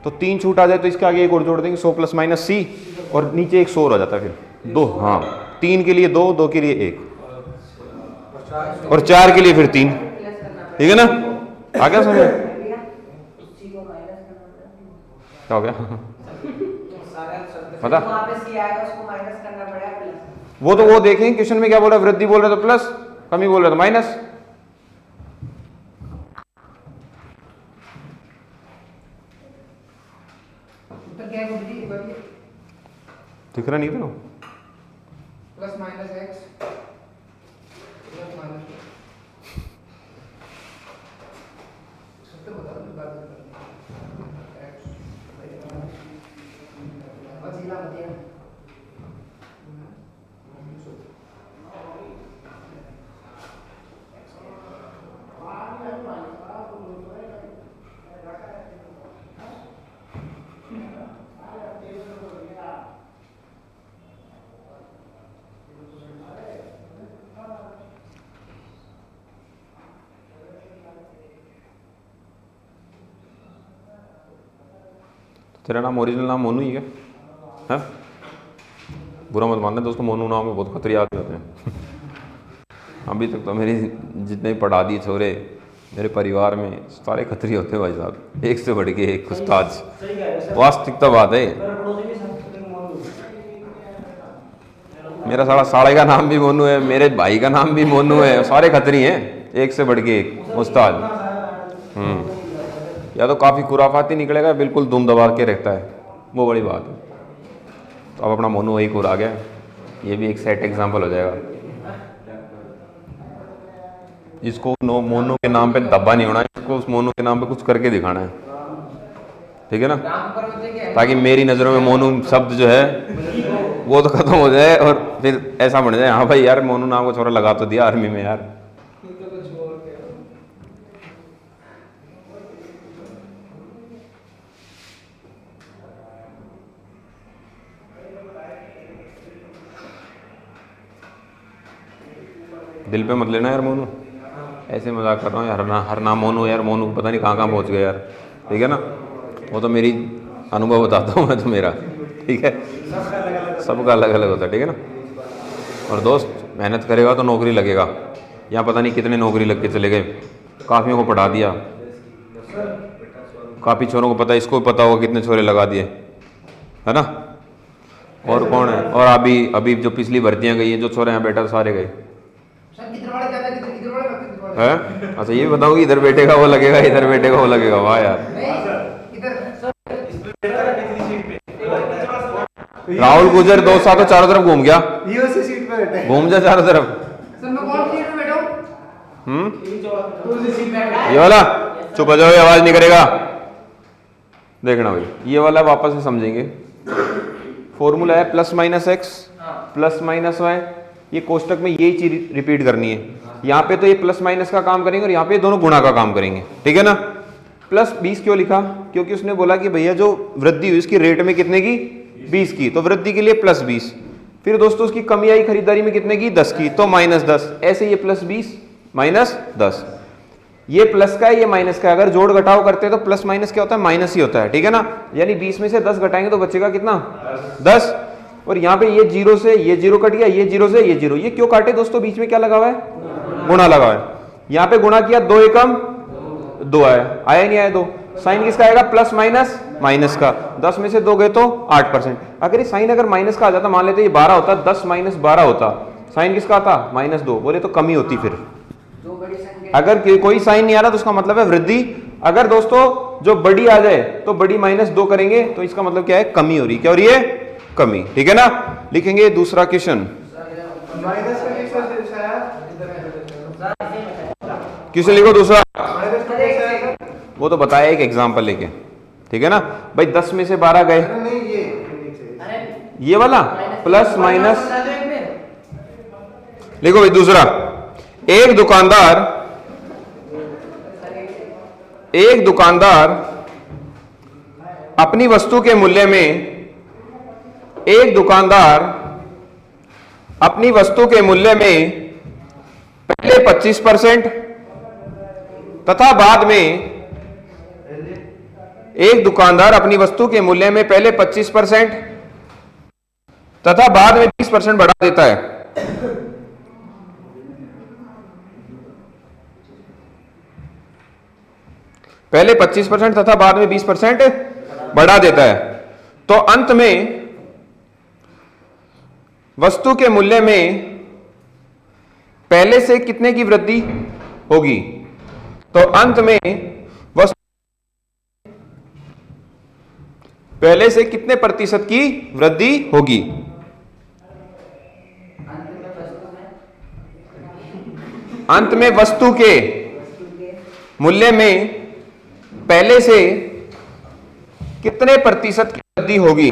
तो 3 छूट आ जाए तो इसके आगे एक और जोड़ देंगे, 100 प्लस माइनस सी, और नीचे एक 100 और आ जाता है, फिर 2, हाँ 3 के लिए 2, 2 के लिए 1 और 4 के लिए फिर 3, ठीक है ना। आ गया समझ? क्या हो गया पता? वो तो वो देखें क्वेश्चन में क्या बोल रहा है, वृद्धि बोल रहा है तो प्लस, कमी बोल रहा है तो माइनस। दिख रहा नहीं था plus minus x plus minus सत्य बता दो, तेरा नाम ओरिजिनल नाम मोनू ही है? हाँ, बुरा मत मानना दोस्तों, मोनू नाम में बहुत खतरे आते होते हैं। अभी तक तो मेरी जितने भी पढ़ा दिए छोरे मेरे परिवार में सारे खतरी होते हैं भाई साहब, एक से बढ़ के एक उस्ताद। वास्तविकता बात है। मेरा साले का नाम भी मोनू है, मेरे भाई का नाम भी मोनू है, सारे खतरी हैं एक से बढ़ के एक उस्ताद। या तो काफ़ी खुराफाती निकलेगा, बिल्कुल दुम दबा के रखता है, वो बड़ी बात है। तो अब अपना मोनू वही खुरा गया, ये भी एक सेट एग्जाम्पल हो जाएगा। इसको मोनू के नाम पे दबा नहीं होना, इसको उस मोनू के नाम पे कुछ करके दिखाना है, ठीक है ना, ताकि मेरी नज़रों में मोनू शब्द जो है वो तो खत्म हो जाए और फिर ऐसा बन जाए हाँ भाई यार मोनू नाम को छोरा लगा तो दिया आर्मी में यार। दिल पे मत लेना यार मोनू, ऐसे मजाक कर रहा हूँ यार, हर नाम मोनू यार, मोनू पता नहीं कहाँ कहाँ पहुँच गया यार, ठीक है ना, वो तो मेरी अनुभव बताता हूँ मैं तो मेरा, ठीक है, सबका अलग अलग होता है, ठीक है ना। और दोस्त मेहनत करेगा तो नौकरी लगेगा, यहाँ पता नहीं कितने नौकरी लग के चले गए, काफ़ियों को पढ़ा दिया, काफ़ी छोरों को पता, इसको भी पता होगा कितने छोरे लगा दिए, है ना। और कौन है, और अभी जो पिछली भर्तियाँ गई हैं जो छोरे यहाँ बैठा सारे गए है। अच्छा ये भी बताऊँ कि इधर बैठेगा वो लगेगा, इधर बैठेगा वो लगेगा, वाह यार। राहुल गुजर 2 साल तो चारों तरफ घूम गया, घूम जा चारों तरफ। ये वाला चुप हो जाओ, आवाज नहीं करेगा। देखना भाई ये वाला वापस से समझेंगे। फॉर्मूला है plus minus x plus minus Y, ये कोष्टक में यही चीज रिपीट करनी है। यहाँ पे तो ये प्लस माइनस का काम करेंगे और यहाँ पे दोनों गुणा का काम करेंगे, ठीक है ना। प्लस 20 क्यों लिखा, क्योंकि उसने बोला कि भैया जो वृद्धि हुई इसकी रेट में कितने की 20 की, तो वृद्धि के लिए प्लस 20। फिर दोस्तों उसकी कमी आई खरीदारी में कितने की 10 की, तो माइनस 10। ऐसे ये प्लस 20 माइनस 10, ये प्लस का है ये माइनस का है। अगर जोड़ घटाव करते हैं तो प्लस माइनस क्या होता है, माइनस ही होता है, ठीक है ना। यानी 20 में से 10 घटाएंगे तो बचेगा कितना 10। और यहाँ पे ये जीरो से ये जीरो कट गया, ये जीरो से ये जीरो, ये क्यों काटे दोस्तों, बीच में क्या लगा हुआ है गुणा लगा हुआ है। यहाँ पे गुणा किया 2 एकम 2 आया, आया नहीं आया 2। साइन किसका आएगा प्लस माइनस माइनस का, 10 में से 2 गए तो 8%। अगर ये साइन अगर माइनस का आ जाता, मान लेते ये 12 होता, 10 माइनस 12 होता, साइन किसका आता -2, बोले तो कमी होती। फिर अगर कोई साइन नहीं आ रहा तो उसका मतलब है वृद्धि। अगर दोस्तों जो बड़ी आ जाए तो बड़ी -2 करेंगे तो इसका मतलब क्या है, कमी हो रही, क्या हो रही है, कमी, ठीक है ना। लिखेंगे दूसरा क्वेश्चन, क्वेश्चन लिखो दूसरा, वो तो बताया एक एग्जांपल लेके, ठीक है ना भाई। 10 में से 12 गए, ये वाला प्लस माइनस लिखो भाई। दूसरा, एक दुकानदार अपनी वस्तु के मूल्य में पहले 25% तथा बाद में एक दुकानदार अपनी वस्तु के मूल्य में पहले 25% तथा बाद में 20% बढ़ा देता है। पहले 25% तथा बाद में 20% बढ़ा देता है, तो अंत में वस्तु के मूल्य में पहले से कितने की वृद्धि होगी, तो अंत में वस्तु पहले से कितने प्रतिशत की वृद्धि होगी। अंत में वस्तु के मूल्य में पहले से कितने प्रतिशत की वृद्धि होगी।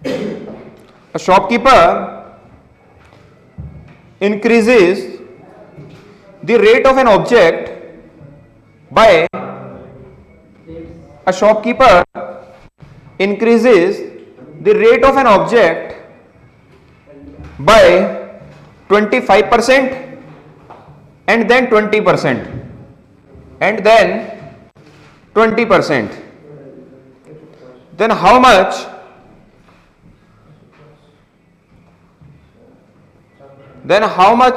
A shopkeeper increases the rate of an object by a shopkeeper increases the rate of an object by 25% and then 20% and then 20%. Then how much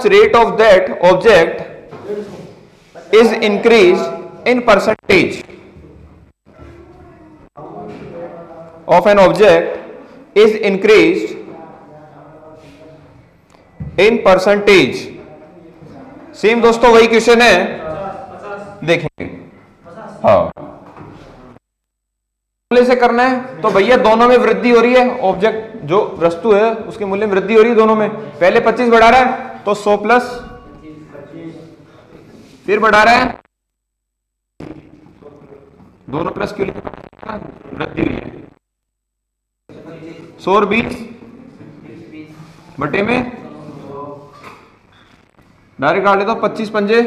rate of that object is increased in percentage of an object is increased in percentage. Same दोस्तों वही क्वेश्चन है, देखेंगे। हाँ, से करना है तो भैया दोनों में वृद्धि हो रही है, ऑब्जेक्ट जो वस्तु है उसके मूल्य में वृद्धि हो रही है दोनों में। पहले 25 बढ़ा रहा है तो 100 प्लस, फिर बढ़ा रहा है, दोनों प्लस क्यों लिखा, वृद्धि हुई है। 100 और 20 बटे में डायरेक्ट काट लेता हूं, 25 पंजे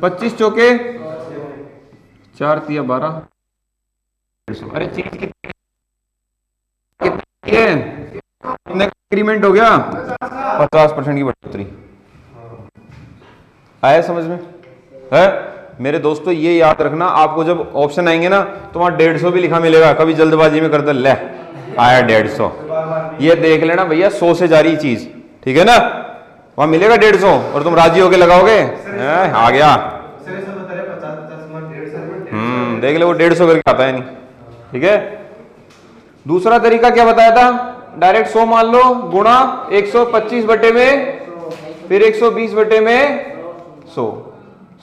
25 चौके 4 तिया 12। अरे चीज कितनी है, इंक्रीमेंट हो गया 50% की बढ़ोतरी। आया समझ में है मेरे दोस्तों? ये याद रखना, आपको जब ऑप्शन आएंगे ना तो वहां 150 भी लिखा मिलेगा, कभी जल्दबाजी में कर दे ले आया 150, ये देख लेना भैया 100 से जा रही चीज, ठीक है ना, वहां मिलेगा 150 और तुम राजी होके लगाओगे आ गया। देख ले वो 150 करके आता है नहीं, ठीक है। दूसरा तरीका क्या बताया था, डायरेक्ट 100 मान लो गुणा 125 बटे में, फिर 120 बटे में 100,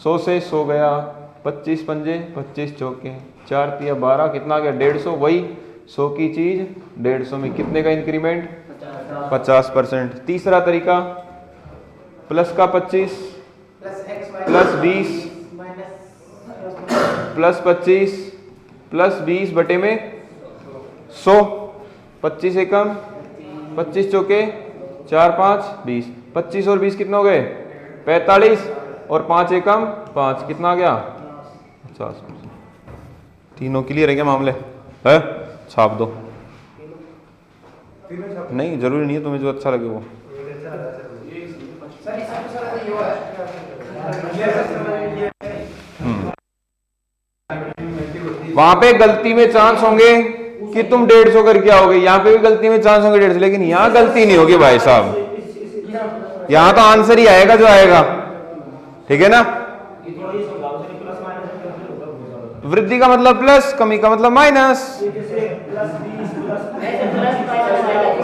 100 से 100 गया, 25 पंजे 25 चौके 4 तिया 12, कितना गया 150। वही 100 की चीज 150 में कितने का इंक्रीमेंट, 50%। तीसरा तरीका प्लस का 25 प्लस 20 प्लस 25 प्लस 20 बटे में 100, 25 एकम 25 चौके 4 5 20, 25 और 20 कितना हो गए 45 और 5 एकम 5, कितना आ गया 50%। तीनों क्लियर है क्या मामले है? छाप दो, नहीं जरूरी नहीं है, तुम्हें जो अच्छा लगे वो। वहां पे गलती में चांस होंगे कि तुम 150 करके आओगे, यहाँ पे भी गलती में चांस होंगे 150, लेकिन यहाँ गलती नहीं होगी भाई साहब, यहाँ तो आंसर ही आएगा जो आएगा, ठीक है ना। वृद्धि का मतलब प्लस, कमी का मतलब माइनस,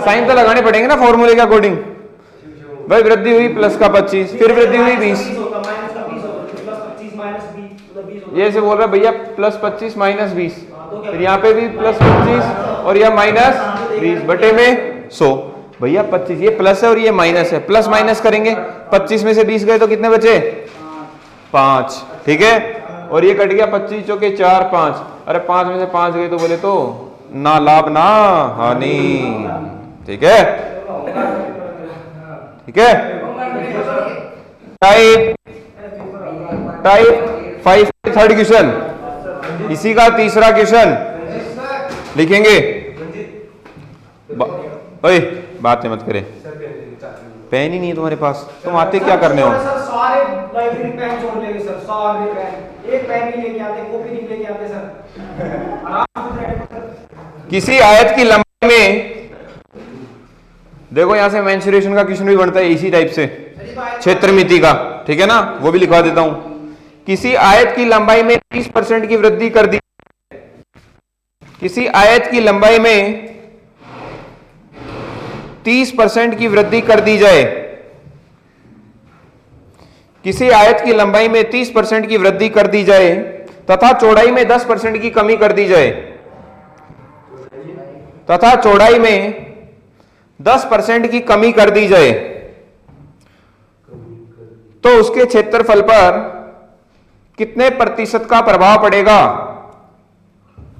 साइन तो लगाने पड़ेंगे ना फॉर्मूले के अकॉर्डिंग। भाई वृद्धि हुई प्लस का 25, फिर वृद्धि हुई 20, ये से बोल रहा है भैया प्लस 25 माइनस 20, फिर यहाँ पे भी प्लस 25 और यह माइनस 20 बटे में 100। भैया 25 ये प्लस है और ये माइनस है, प्लस माइनस करेंगे, 25 में से 20 गए तो कितने बचे 5, ठीक है, और ये कट गया 25 चौके 4 5, अरे 5 में से 5 गए तो बोले तो ना लाभ ना हानि, ठीक है, ठीक है। टाइप 5 थर्ड क्वेश्चन, इसी का तीसरा क्वेश्चन लिखेंगे। ओए बातें मत करे, पेन ही नहीं है तुम्हारे पास, तुम आते क्या करने हो? सर सारे लाइब्रेरी पेन छोड़ लेंगे सर, सारे पेन, एक पेन नहीं लेके आते, कॉपी नहीं लेके आते सर, आराम से। किसी आयत की लंबाई में, देखो यहां से मेंसुरेशन का क्वेश्चन भी बनता है इसी टाइप से, क्षेत्रमिति का, ठीक है ना, वो भी लिखवा देता हूं। किसी आयत की लंबाई में 30% की वृद्धि कर दी, किसी आयत की लंबाई में 30% की वृद्धि कर दी जाए, किसी आयत की लंबाई में 30% की वृद्धि कर दी जाए तथा चौड़ाई में 10% की कमी कर दी जाए, तथा चौड़ाई में 10% की कमी कर दी जाए, तो उसके क्षेत्रफल पर कितने प्रतिशत का प्रभाव पड़ेगा?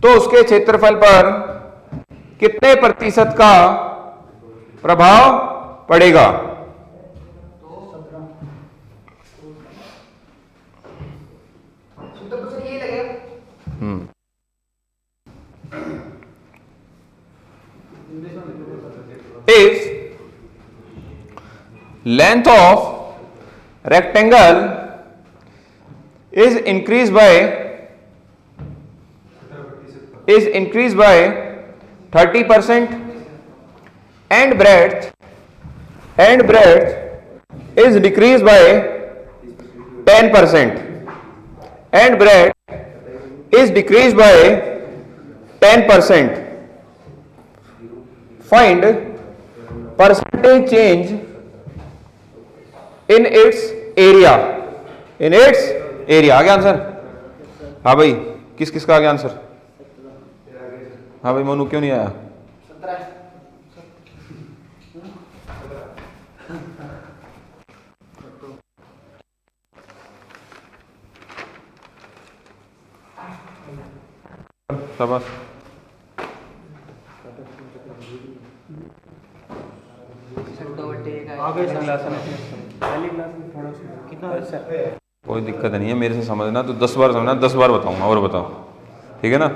तो उसके क्षेत्रफल पर कितने प्रतिशत का प्रभाव पड़ेगा? 70% यही लगेगा। If length of rectangle is increased by 30% and breadth is decreased by 10% and breadth is decreased by 10%. Find percentage change in its area. आ गया आंसर? हाँ भाई, किस किस का आ गया आंसर? हाँ भाई, मोनू क्यों नहीं आया? 17 शाबाश। कोई दिक्कत नहीं है, मेरे से समझना तो 10 बार समझना, 10 बार बताऊंगा और बताओ, ठीक है ना?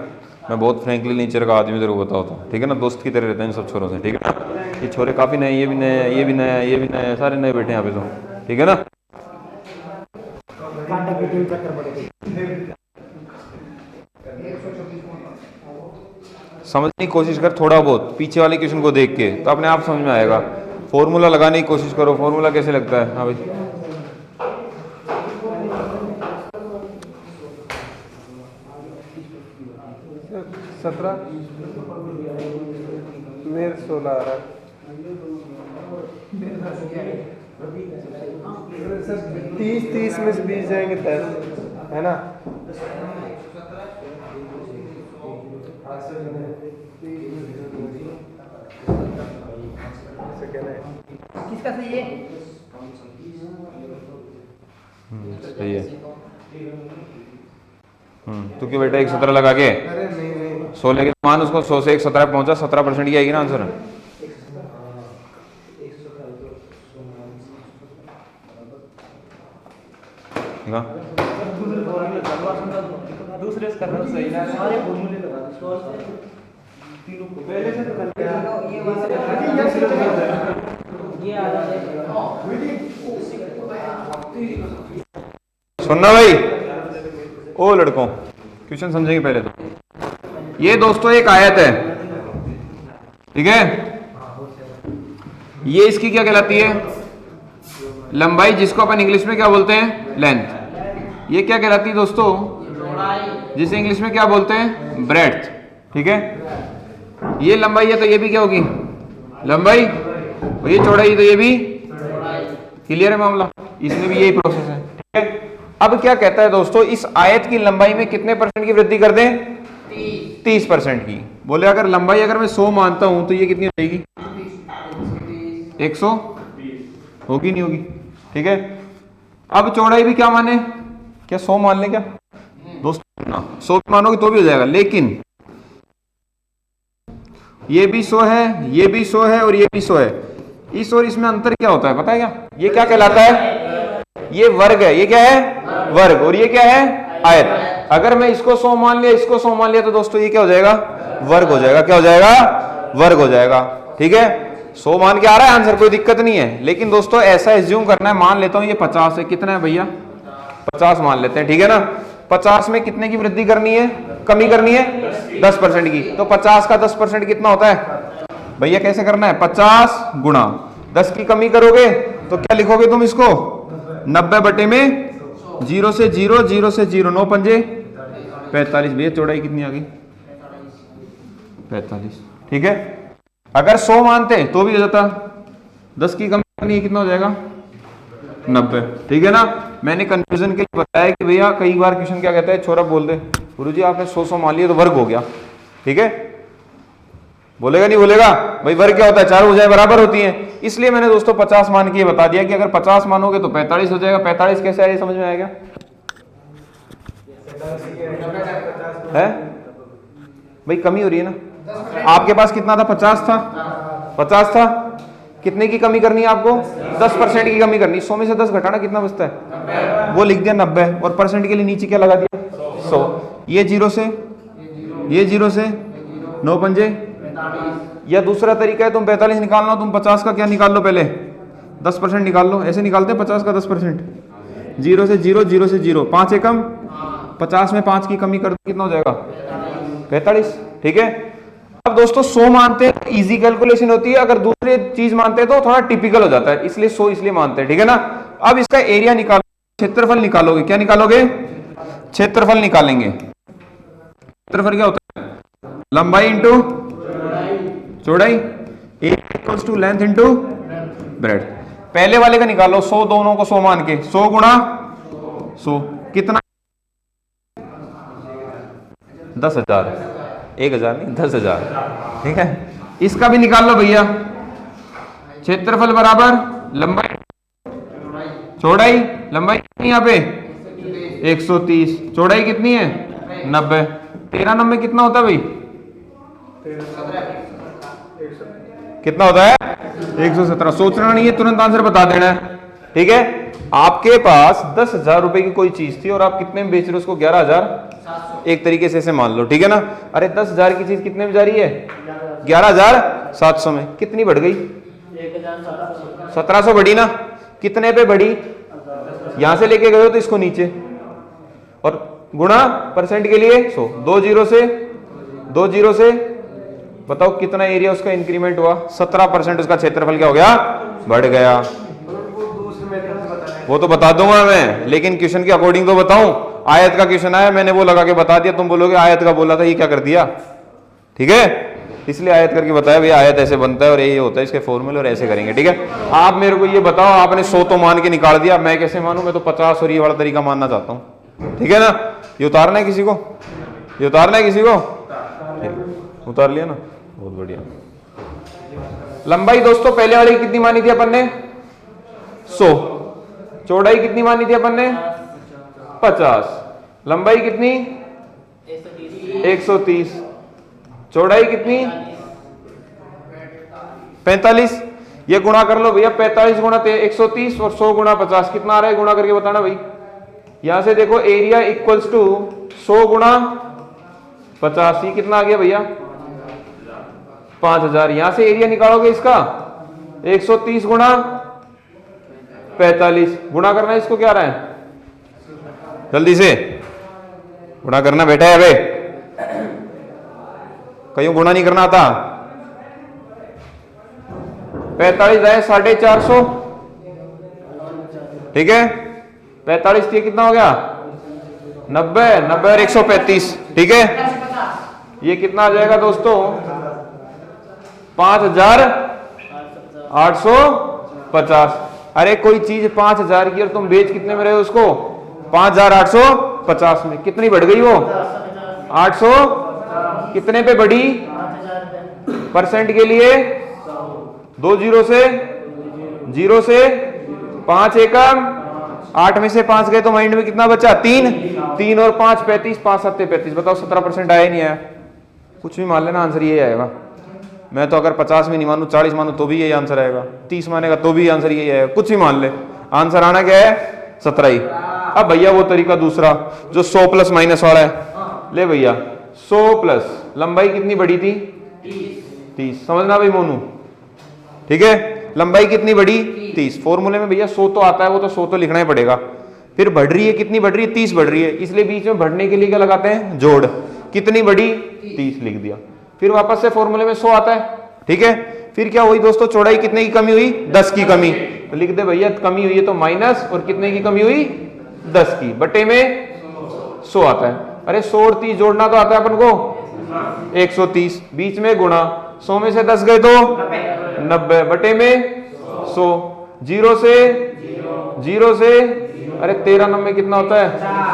मैं बहुत फ्रेंकली नेचर का आदमी तेरे को बताता हूँ, ठीक है ना? दोस्त की तरह रहता है इन सब छोरों से, ठीक है ना? ये छोरे काफ़ी नए, ये भी नए, ये भी नया, ये भी नया, सारे नए बैठे हैं यहाँ पे तो, ठीक है ना? समझने की कोशिश कर थोड़ा बहुत, पीछे वाले क्वेश्चन को देख के, तो अपने आप समझ में आएगा। फॉर्मूला लगाने की कोशिश करो, फॉर्मूला कैसे लगता है? हाँ भाई, मेरे 16 आ रहा है। सर 30 में से 20 जाएंगे 10, है ना? किसका सही है? सही है। तू क्यों बेटा 117 लगा के? अरे नहीं 16 के मान उसको 100 से 117 पहुंचा, 17% की आएगी ना आंसर? दूसरे से करना सही ना, सारे फॉर्मूले लगा तीनों को पहले से तो कर लिया। ये आ रहा है। सुनना भाई, ओ लड़कों, क्वेश्चन समझेंगे पहले तो। ये दोस्तों एक आयत है, ठीक है? ये इसकी क्या कहलाती है? लंबाई, जिसको अपन इंग्लिश में क्या बोलते हैं? लेंथ। ये क्या कहलाती है दोस्तों? जिसे इंग्लिश में क्या बोलते हैं? ब्रेड्थ, ठीक है? ये लंबाई है तो ये भी क्या होगी? लंबाई। और ये चौड़ाई तो ये भी। क्लियर है मामला? इसमें भी यही प्रोसेस है, ठीक है? अब क्या कहता है दोस्तों, इस आयत की लंबाई में कितने परसेंट की वृद्धि कर दें? 30% की। बोले अगर लंबाई अगर मैं 100 मानता हूं तो ये कितनी हो जाएगी? 100 होगी, नहीं होगी? ठीक है। अब चौड़ाई भी क्या माने? क्या 100 मान ले? क्या दोस्तों ना 100 मानोगे तो भी हो जाएगा, लेकिन ये भी 100 है, ये भी 100 है और ये भी 100 है। इस और इसमें अंतर क्या होता है पता है क्या? ये क्या कहलाता है? ये वर्ग है। ये क्या है? वर्ग। और ये क्या है? आयत। अगर मैं इसको 100 मान लिया, इसको 100 मान लिया, तो दोस्तों ये क्या हो जाएगा? वर्ग हो जाएगा। क्या हो जाएगा? वर्ग हो जाएगा। ठीक है, 100 मान के आ रहा है आंसर, कोई दिक्कत नहीं है। लेकिन दोस्तों ऐसा एज्यूम करना है, मान लेता हूं ये 50 है। कितना है भैया? 50 मान लेते हैं, ठीक है ना। 50 में कितने की वृद्धि करनी है? कमी करनी है 10% की। तो 50 का 10% कितना होता है भैया? कैसे करना है? 50 गुणा 10 की कमी करोगे तो क्या लिखोगे तुम इसको? 90 बटे में 0 से 0, 0 से 0, 9 पंजे 45। भैया चौड़ाई कितनी आ गई? 45। ठीक है, अगर 100 मानते तो भी हो जाता। 10 की कमी करनी है, कितना हो जाएगा? 90। ठीक है ना। मैंने कंफ्यूजन के लिए बताया कि भैया कई बार क्वेश्चन क्या कहता है, छोरा बोल दे गुरुजी आपने 100 मान लिया तो वर्ग हो गया। ठीक है, बोलेगा नहीं बोलेगा? भाई वर्ग क्या होता है? चार भुजाएं बराबर होती हैं। इसलिए मैंने दोस्तों 50 मान के बता दिया कि अगर 50 मानोगे तो 45 हो जाएगा। 45 कैसे आया समझ में आएगा? है भाई कमी हो रही है ना। आपके पास कितना था? 50 था। 50 था। कितने की कमी करनी है आपको? 10% की कमी करनी। 100 में से 10 घटाना कितना बचता है? वो लिख दिया 90 और परसेंट के लिए नीचे क्या लगा दिया? 100। ये 0 से, ये 0 से 9 पंजे, या दूसरा तरीका है तुम 45 निकालना हो, तुम 50 का क्या निकाल लो, पहले 10% निकाल लो। ऐसे निकालते हैं 50 का 10%। 0 से 0, 0 से 0, 5 एकम, 50 में 5 की कमी कर दो, कितना हो जाएगा? 45। ठीक है। अब दोस्तों 100 मानते हैं इजी कैलकुलेशन होती है, अगर दूसरी चीज मानते हैं तो थोड़ा टिपिकल हो जाता है, इसलिए 100 इसलिए मानते हैं। ठीक है ना। अब इसका एरिया निकालो, क्षेत्रफल निकालोगे। क्या निकालोगे? क्षेत्रफल निकालेंगे। क्षेत्रफल क्या होता है? लंबाई इंटू चौड़ाई, equals to length into breadth. पहले वाले का निकालो, 100, दोनों को 100 मान के, 100 गुणा 100 कितना? 10,000। 1,000 नहीं, 10,000। ठीक है। इसका भी निकाल लो भैया। क्षेत्रफल बराबर लंबाई चौड़ाई। लंबाई कितनी यहाँ पे? 130। चौड़ाई कितनी है? 90। 13 90 कितना होता है भाई? कितना होता है? 117। सोचना नहीं है, तुरंत आंसर बता देना है। ठीक है। आपके पास 10,000 रुपए की कोई चीज थी और आप कितने में बेच रहे हो उसको? 11,000। एक तरीके से ऐसे मान लो। ठीक है ना। अरे 10,000 की चीज कितने में जा रही है? 11,700 में। कितनी बढ़ गई? 1700 बढ़ी ना। कितने पे बढ़ी? यहां से लेके गए हो तो इसको नीचे, और गुणा परसेंट के लिए 100। 2 0 से, 2 0 से बताओ कितना एरिया उसका इंक्रीमेंट हुआ? 17% उसका क्षेत्रफल क्या हो गया? बढ़ गया। वो तो बता दूंगा मैं, लेकिन क्वेश्चन के अकॉर्डिंग तो बताऊं। आयत का क्वेश्चन आया, मैंने वो लगा के बता दिया, तुम बोलोगे आयत का बोला था, ये क्या कर दिया? ठीक है। इसलिए आयत करके बताया भैया, आयत ऐसे बनता है और ये होता है इसके फॉर्मूले, और ऐसे करेंगे। ठीक है। आप मेरे को ये बताओ, आपने 100 तो मान के निकाल दिया, मैं कैसे मानूं? मैं तो 50 और ये वाला तरीका मानना चाहता हूं। ठीक है ना। ये उतारना है किसी को? ये उतारना है किसी को? उतार लिया ना, बहुत बढ़िया। लंबाई दोस्तों पहले वाली कितनी मानी थी अपन ने? 100। चौड़ाई कितनी मानी थी अपन ने? 50। लंबाई कितनी? 130। चौड़ाई कितनी? 45। ये गुणा कर लो भैया, 45 गुणा 130 और 100 गुणा 50 कितना आ रहा है? गुणा करके बताना भाई। यहां से देखो, एरिया इक्वल्स टू 100 गुणा 50, ये कितना आ गया भैया? 5000। यहां से एरिया निकालोगे इसका, 130 गुणा 45 गुणा करना है इसको, क्या आ रहा है? जल्दी से गुणा करना बेटा है। अबे कहीं गुणा नहीं करना आता। 45 है 450। ठीक है। 45 थी, कितना हो गया? 90। 90 और 135। ठीक है। ये कितना आ जाएगा दोस्तों? 5,850। अरे कोई चीज 5,000 की और तुम बेच कितने में रहे हो उसको? 5,850 में। कितनी बढ़ गई वो? 800। कितने पे बढ़ी? परसेंट के लिए 2 0 से, 0 से 5 एकम, 8 में से 5 गए तो माइंड में कितना बचा? 3। 3 और 5 35, 5 7 35। बताओ 17% आया नहीं आया? कुछ भी मान लेना, आंसर ये आएगा। मैं तो अगर 50 में नहीं मानू, 40 मानू तो भी यही आंसर आएगा, 30 मानेगा तो भी आंसर यही आएगा। कुछ भी मान ले, आंसर आना क्या है? 17 ही। अब भैया वो तरीका दूसरा जो 100 प्लस माइनस वाला है, ले भैया 100 प्लस लंबाई कितनी बढ़ी थी? 30। समझना भाई मोनू। ठीक है। लंबाई कितनी बढ़ी? 30। फॉर्मूले में भैया 100 तो आता है, वो तो 100 तो लिखना ही पड़ेगा। फिर बढ़ रही है, कितनी बढ़ रही है? 30 बढ़ रही है, इसलिए बीच में बढ़ने के लिए क्या लगाते हैं? जोड़। कितनी बढ़ी? 30 लिख दिया। फिर वापस से फॉर्मूले में 100 आता है। ठीक है। फिर क्या हुई दोस्तों? चौड़ाई कितने की कमी हुई? 10 की कमी। तो लिख दे भैया, कमी हुई है तो माइनस, और कितने की कमी हुई? 10 की, बटे में 100 आता है। अरे 100 और 30 जोड़ना तो आता है अपन को, 130। बीच में गुणा, 100 में से 10 गए तो 90, बटे में 100। 0 से, 0 से, अरे 13 90 कितना होता है?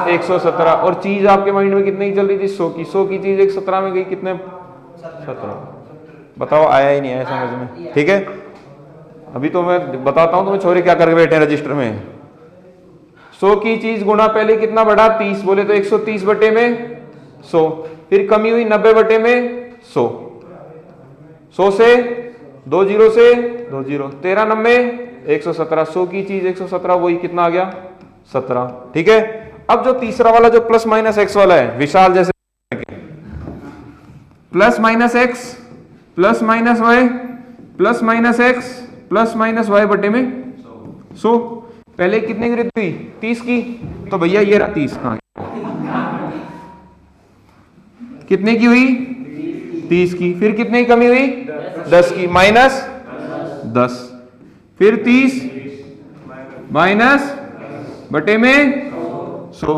117। और चीज आपके माइंड में कितने की चल रही थी? 100 की। 100 की चीज 117 में गई, कितने? 17। बताओ आया ही नहीं आया समझ में? ठीक है। अभी तो मैं बताता हूं तुम्हें, छोरे क्या करके बैठे हैं रजिस्टर में। 100 की चीज गुणा पहले कितना बढ़ा? 30। बोले तो 130 बटे में 100। फिर कमी हुई 90 बटे में 100। 100 से 2 जीरो से 2 जीरो, 13 नब्बे 117, 100 की चीज 117, वही कितना आ गया 17। ठीक है, अब जो तीसरा वाला जो प्लस माइनस एक्स वाला है, विशाल जैसे plus minus x plus minus Y plus minus x plus minus Y बटे में 100। पहले कितने की वृद्धि हुई 30 की, तो भैया ये रहा 30 कहां कितने की हुई 30 की, फिर कितने की कमी हुई 10 की, माइनस 10, फिर 30 माइनस बटे में 100।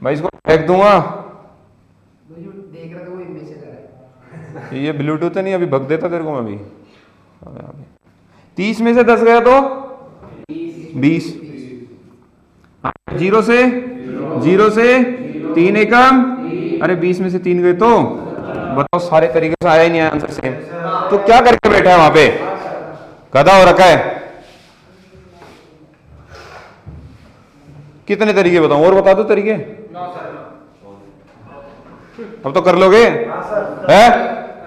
मैं इसको फेंक दूंगा, देख रहा था वो मैसेज आ रहा है। ये ब्लूटूथ है नहीं, अभी भग देता तेरे को मैं अभी। 30 में से 10 गया तो 20, 0 से 3 एकम, अरे 20 में से 3 गए तो बताओ, सारे तरीके से आया ही नहीं आया आंसर सेम। तो क्या करके बैठा है वहां पे, गधा हो रखा है। कितने तरीके बताऊं, और बता दो तरीके, अब तो कर लोगे है।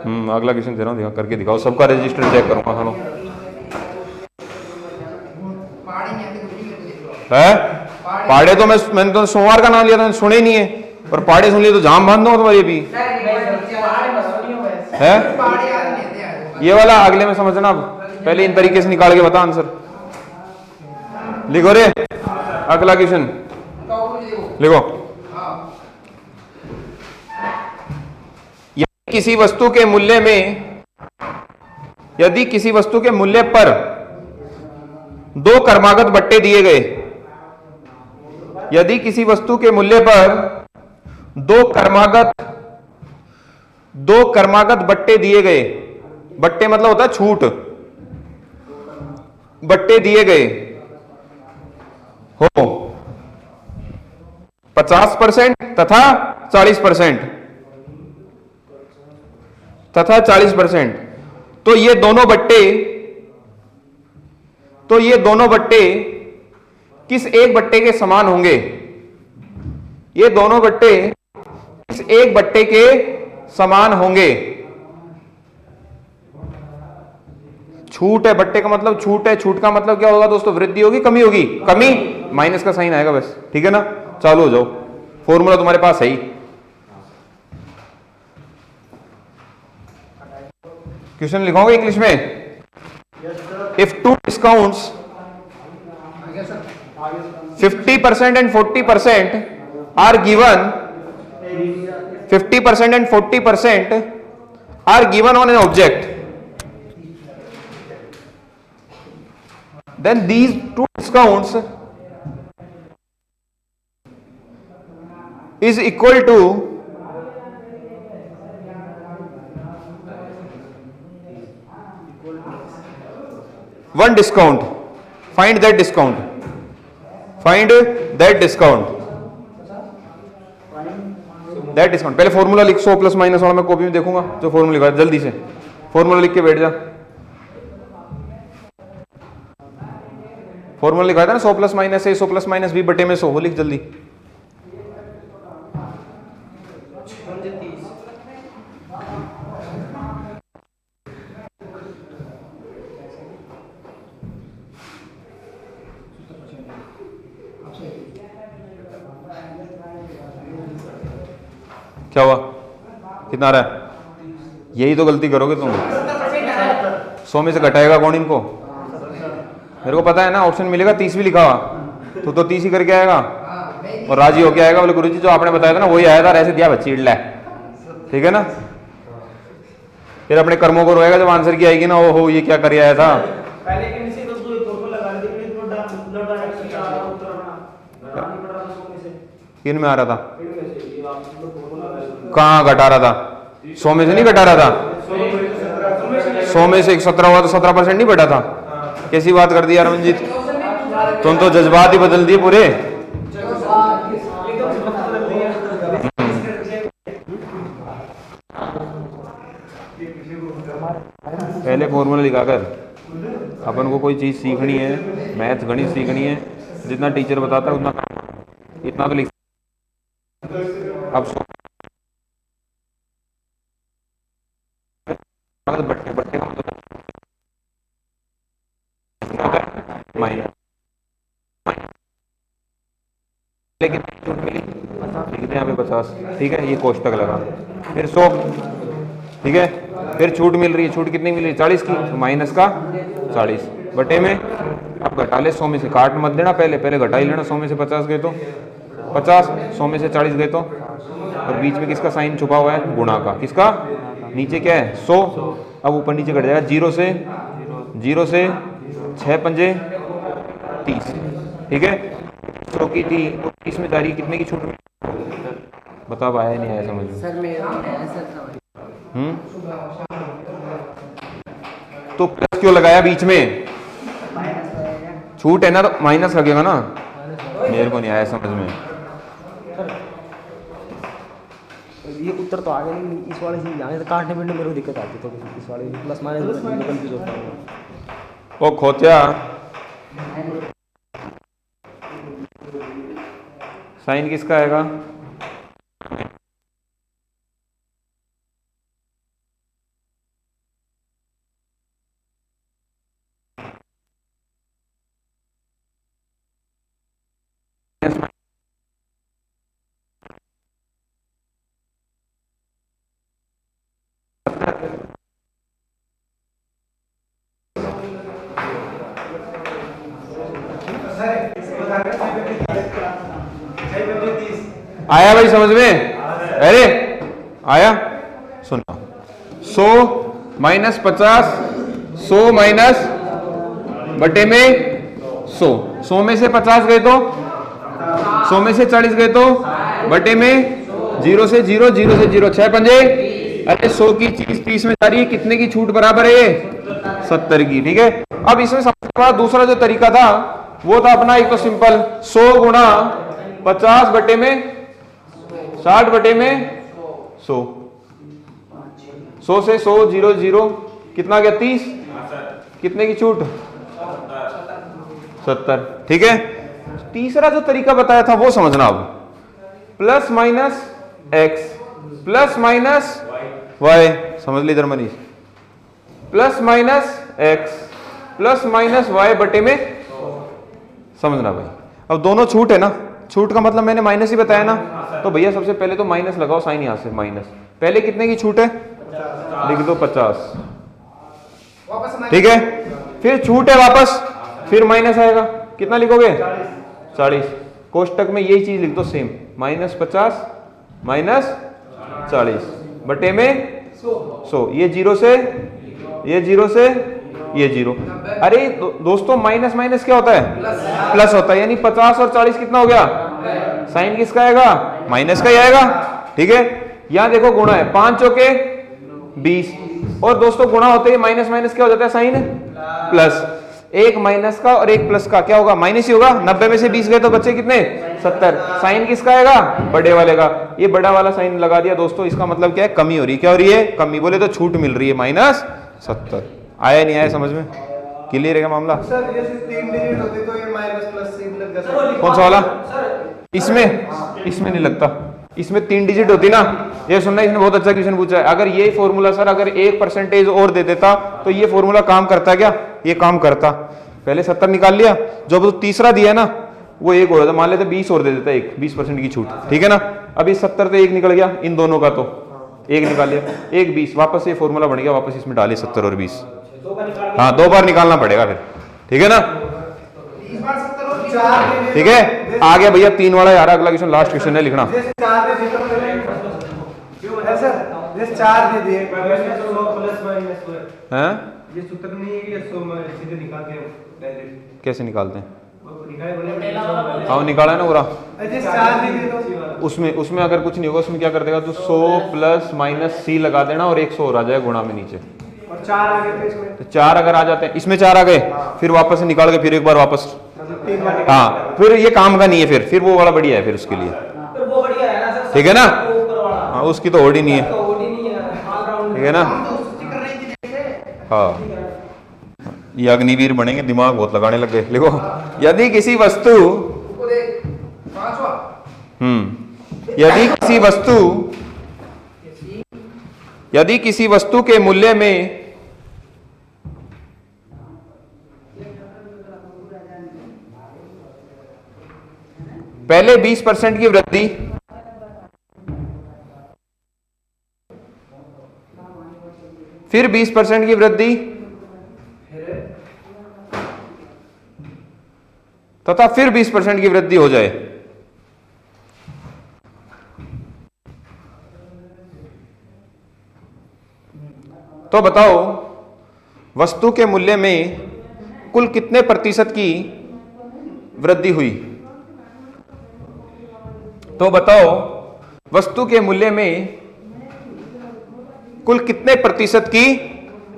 अगला क्वेश्चन दे रहा हूं, करके दिखाओ, सबका रजिस्टर चेक करूंगा। पहाड़ी नहीं आती, कुछ नहीं करते। है पाड़े तो मैंने तो सोमवार का नाम लिया था, सुने ही नहीं है, पर पाड़े सुन लिए तो जाम बांध दो तुम्हारी भी है। पहाड़ी याद नहीं आते यार। ये वाला अगले में समझना, अब पहले इन तरीके से निकाल के बता आंसर। लिखो रे अगला क्वेश्चन, बताओ कुछ देखो। लिखो। हाँ यदि किसी वस्तु के मूल्य में, यदि किसी वस्तु के मूल्य पर 2 क्रमागत बट्टे दिए गए, यदि किसी वस्तु के मूल्य पर 2 क्रमागत बट्टे दिए गए, बट्टे मतलब होता है छूट, बट्टे दिए गए हो 50% तथा 40%, तथा 40%, तो ये दोनों बट्टे किस एक बट्टे के समान होंगे, ये दोनों बट्टे किस एक बट्टे के समान होंगे। छूट है, बट्टे का मतलब छूट है, छूट का मतलब क्या होगा दोस्तों, वृद्धि होगी कमी होगी, कमी, माइनस का साइन आएगा बस। ठीक है ना, चालू हो जाओ, फॉर्मूला तुम्हारे पास है ही। क्वेश्चन लिखोगे इंग्लिश में, if 2 discounts 50% and 40% are given, 50% and 40% are given on an object, then these 2 discounts is equal to 1 discount. Find that discount. Find that discount. That discount. पहले फॉर्मूला लिख, 100 प्लस माइनस वाला मैं कॉपी में देखूंगा जो फॉर्मूला लिखा है, जल्दी से फॉर्मूला लिख के बैठ जा। फॉर्मूला लिखा था ना 100 प्लस माइनस है 100 प्लस माइनस बी बटे में 100, वो लिख जल्दी। क्या हुआ, कितना आ रहा है, यही तो गलती करोगे तुम। 100 में से घटाएगा कौन इनको, मेरे को पता है ना, ऑप्शन मिलेगा 30 भी लिखा हुआ, तो 30 ही करके आएगा और राजी होके आएगा, बोले गुरुजी जो आपने बताया था ना वही आया था, ऐसे दिया बच्ची इडला है। ठीक है ना, फिर अपने कर्मों को रोएगा जब आंसर की आएगी ना, ओ हो ये क्या कर आया था। पहले के नीचे तो दो लगा दी, फिर तो लौट डायरेक्ट से आ रहा उत्तर बना नहीं पड़ रहा, 100 में से किन में आ रहा था, इनमें से ये आप लोग फॉर्मूला लगा, कहाँ घटा रहा था, 100 में से नहीं घटा रहा था, 100 में से 17 हुआ तो 17% नहीं बढ़ा था। कैसी बात कर दी यार रमनजीत, तुम तो जज्बात ही बदल दिए पूरे। पहले फॉर्मूला लिखाकर अपन को कोई चीज सीखनी है, मैथ गणित सीखनी है, जितना टीचर बताता है उतना इतना तो लिख। अब तो बट्टे बट्टे का मतलब माइनस, लेकिन छूट मिली लिख दें यहाँ पे 50, ठीक है, ये कोष्टक लगा, फिर 100, ठीक है, फिर छूट मिल रही है, छूट कितनी मिल रही है 40 की, तो माइनस का 40 बटे में, अब घटा ले 100 में से काट मत देना, पहले पहले घटा ही लेना, 100 में से 50 गए तो 50, 100 में से 40 गए तो, और बीच में किसका साइन छुपा हुआ है, गुणा का, किसका, नीचे क्या है 100, अब ऊपर नीचे घट जाएगा 0 से 6 पंजे 30, ठीक है, 100 की थी 30 में जा रही, कितने की छूट बता, अब आया नहीं आया समझ में? सर मेरा आंसर समझ। तो प्लस क्यों लगाया बीच में, छूट है ना तो माइनस लगेगा ना, मेरे को नहीं आया समझ में। ये उत्तर तो आ गया, नहीं इस वाले से यहाँ से काटने में मेरे को दिक्कत आती है, तो इस वाले प्लस माइनस कंफ्यूज होता है। ओ खोतिया, साइन किसका आएगा, आया भाई समझ में, अरे आया, सुनो 100 माइनस 50, 100 माइनस बटे में 100, 100 में से 50 गए तो 100 में से 40 गए तो बटे में 0 से 0, 0 से 0, 6 पंजे, अरे 100 की चीज 30 में जा रही है, कितने की छूट बराबर है ये 70 की, ठीक है। अब इसमें सबसे बड़ा दूसरा जो तरीका था वो था अपना एक तो सिंपल 100 गुणा 50 बटे में 60 बटे में 100, 100 से 100 0 0 कितना गया 30, कितने की छूट 70, ठीक है। तीसरा जो तरीका बताया था वो समझना, अब plus minus x plus minus Y, समझ ली इधर Manish, plus minus x plus minus Y बटे में, समझना भाई। अब दोनों छूट है ना, छूट का मतलब मैंने माइनस ही बताया ना, तो भैया सबसे पहले तो माइनस लगाओ, साइन यहां से माइनस, पहले कितने की छूट है लिख दो 50, ठीक है, फिर छूट है वापस, फिर माइनस आएगा, कितना लिखोगे 40, कोष्टक में यही चीज लिख दो सेम, माइनस 50 माइनस 40 बटे में 100, ये 0 से ये 0 से ये 0, अरे दोस्तों माइनस माइनस क्या होता है प्लस होता है, यानी 50 और 40 कितना हो गया, साइन किसका आएगा माइनस का ही आएगा, ठीक है। यहां देखो गुणा है, 5 चौके 20, और दोस्तों गुणा होते ही माइनस माइनस क्या हो जाता है साइन प्लस, एक माइनस का और एक प्लस का क्या होगा माइनस ही होगा, 90 में से 20 गए तो बच्चे कितने 70, साइन किसका आएगा बड़े वाले का, ये बड़ा वाला साइन लगा दिया दोस्तों, इसका मतलब क्या है कमी हो रही है, क्या हो रही है कमी, बोले तो छूट मिल रही है -70, आया नहीं आया समझ में, क्लियर है मामला। सर ये 3 डिजिट होते तो ये माइनस प्लस से लग जाता, कौन सा वाला, इसमें नहीं लगता, इसमें 3 डिजिट होती ना, ये सुनना, इसने बहुत अच्छा क्वेश्चन पूछा है, अगर ये फॉर्मूला सर अगर 1% और दे देता तो ये फॉर्मूला काम करता क्या, ये काम करता, पहले 70 निकाल लिया, जो अब तीसरा दिया ना वो 1 हो रहा था, मान लेते 20 और दे देता, 20% की छूट, ठीक है ना। अभी 70 तो 1 निकल गया, इन दोनों का तो 1 निकाल लिया, 1 20, वापस ये फॉर्मूला बन गया, वापस इसमें डाले 70 और 20, हाँ 2 बार निकालना पड़ेगा फिर, ठीक है ना, ठीक है। आ गया भैया 3 वाला यार, अगला क्वेश्चन लास्ट क्वेश्चन है लिखना, चार दे दिए प्लस माइनस हैं ये सूत्र नहीं है कि 100 सीधे निकाल के डायरेक्ट कैसे निकालते हैं, निकाले हाँ निकाला है ना पूरा, अरे 4 दे दे तो उसमें अगर कुछ नहीं होगा, उसमें क्या कर देगा तो 100 प्लस माइनस सी लगा देना और 100 और आ जाएगा गुणा में नीचे, और 4 आ गए थे इसमें, तो 4 अगर आ जाते हैं, इसमें 4 आ गए, फिर वापस से निकाल के फिर एक बार वापस, 3 बार हाँ फिर ये काम का नहीं है, फिर वो वाला बढ़िया है फिर उसके लिए, वो बढ़िया है ना सर, ठीक है ना, ऊपर वाला हाँ उसकी तो होड़ ही नहीं है, तो ओडी नहीं है, ऑल राउंड, ठीक है ना, हाँ ये अग्निवीर बनेंगे, दिमाग बहुत लगाने लग गए, लिखो, यदि किसी वस्तु यदि किसी वस्तु के मूल्य में पहले 20% की वृद्धि, फिर 20% की वृद्धि तथा फिर 20% की वृद्धि हो जाए, तो बताओ वस्तु के मूल्य में कुल कितने प्रतिशत की वृद्धि हुई? तो बताओ वस्तु के मूल्य में कुल कितने प्रतिशत की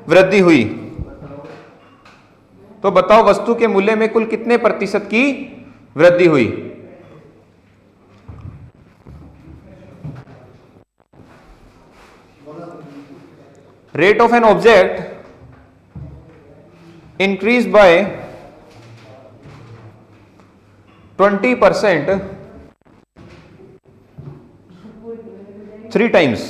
वृद्धि हुई? तो बताओ वस्तु के मूल्य में कुल कितने प्रतिशत की वृद्धि हुई? Rate of an object increased by 20% 3 times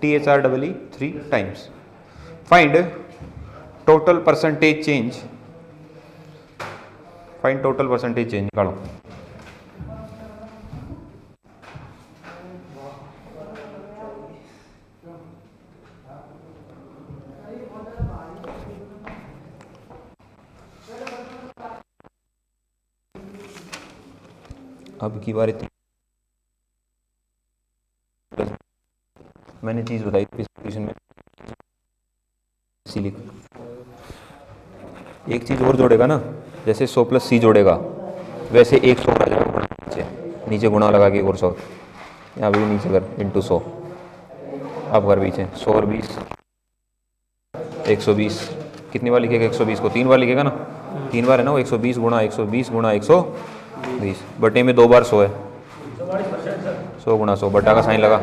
THREE 3 times. Find total percentage change. Find total percentage change. निकालो. अब की बार इतनी मैंने चीज बताई प्रेजेंटेशन में, इसीलिए एक चीज और जोड़ेगा ना, जैसे 100 + C जोड़ेगा वैसे 100 आ जाएगा नीचे गुणा लगा के और 100, यहाँ भी नीचे कर इंटू 100, अब कर पीछे 100 और 20 120, कितनी बार लिखेगा? 120 को 3 बार लिखेगा ना, 3 बार है ना वो, 120 गुणा 120 गुणा 120, बटे में 2 बार 100 है, 100 गुणा 100, बटा का साइन लगा,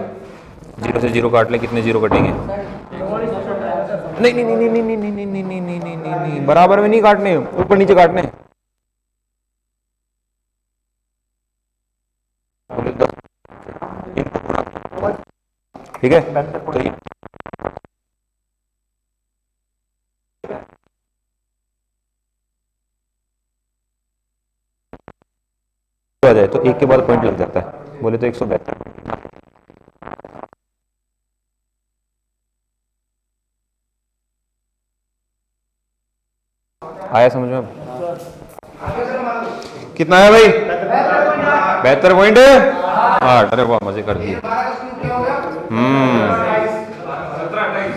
0 से 0 काट ले, कितने 0 कटेंगे? नहीं नहीं नहीं नहीं नहीं नहीं नहीं नहीं नहीं नहीं नहीं नहीं, बराबर में नहीं काटने, ऊपर नीचे काटने। ठीक है, तो ये आ जाए तो एक के बाद पॉइंट लग जाता है, बोले तो 172। आया समझ में? कितना है भाई? 72.8। अरे वाह, मजे कर दिए।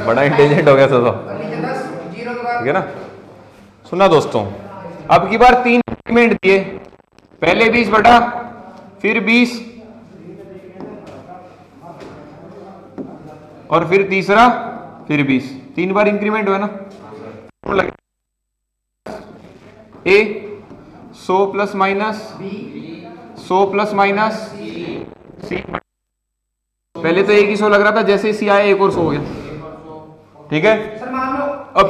बड़ा इंटेलिजेंट हो गया तो ठीक है ना। सुना दोस्तों, अब की बार 3 इंक्रीमेंट दिए, पहले 20 बटा, फिर 20 और फिर तीसरा, फिर 20, 3 बार इंक्रीमेंट हुआ ना। ए 100 प्लस माइनस 100 प्लस माइनस सी, पहले तो एक ही 100 लग रहा था, जैसे सी आया एक और 100 हो गया। ठीक है, अब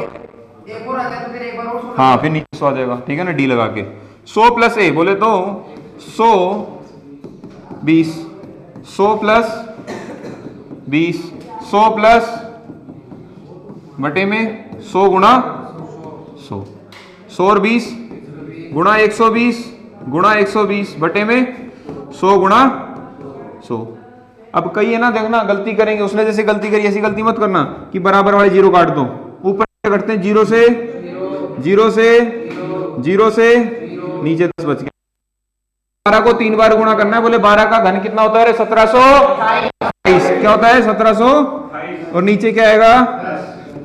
एक और आ जाए तो फिर एक बार और 100, हाँ फिर नीचे 100 आ जाएगा। ठीक है ना, डी लगा के 100 प्लस ए, बोले तो 100 20, 100 प्लस 20, 100 प्लस बटे में 100 गुणा 100, 100 और 20 गुणा 120 गुणा 120 बटे में 100 गुणा 100। अब कई है ना, देखना गलती करेंगे, उसने जैसे गलती करी ऐसी गलती मत करना कि बराबर वाले 0 काट दो। ऊपर करते हैं 0 से 0 से 0 से नीचे 10 बच गया। 12 को 3 बार गुणा करना है, बोले 12 का घन कितना होता है? 1728। क्या होता है? 1700 और नीचे क्या आएगा?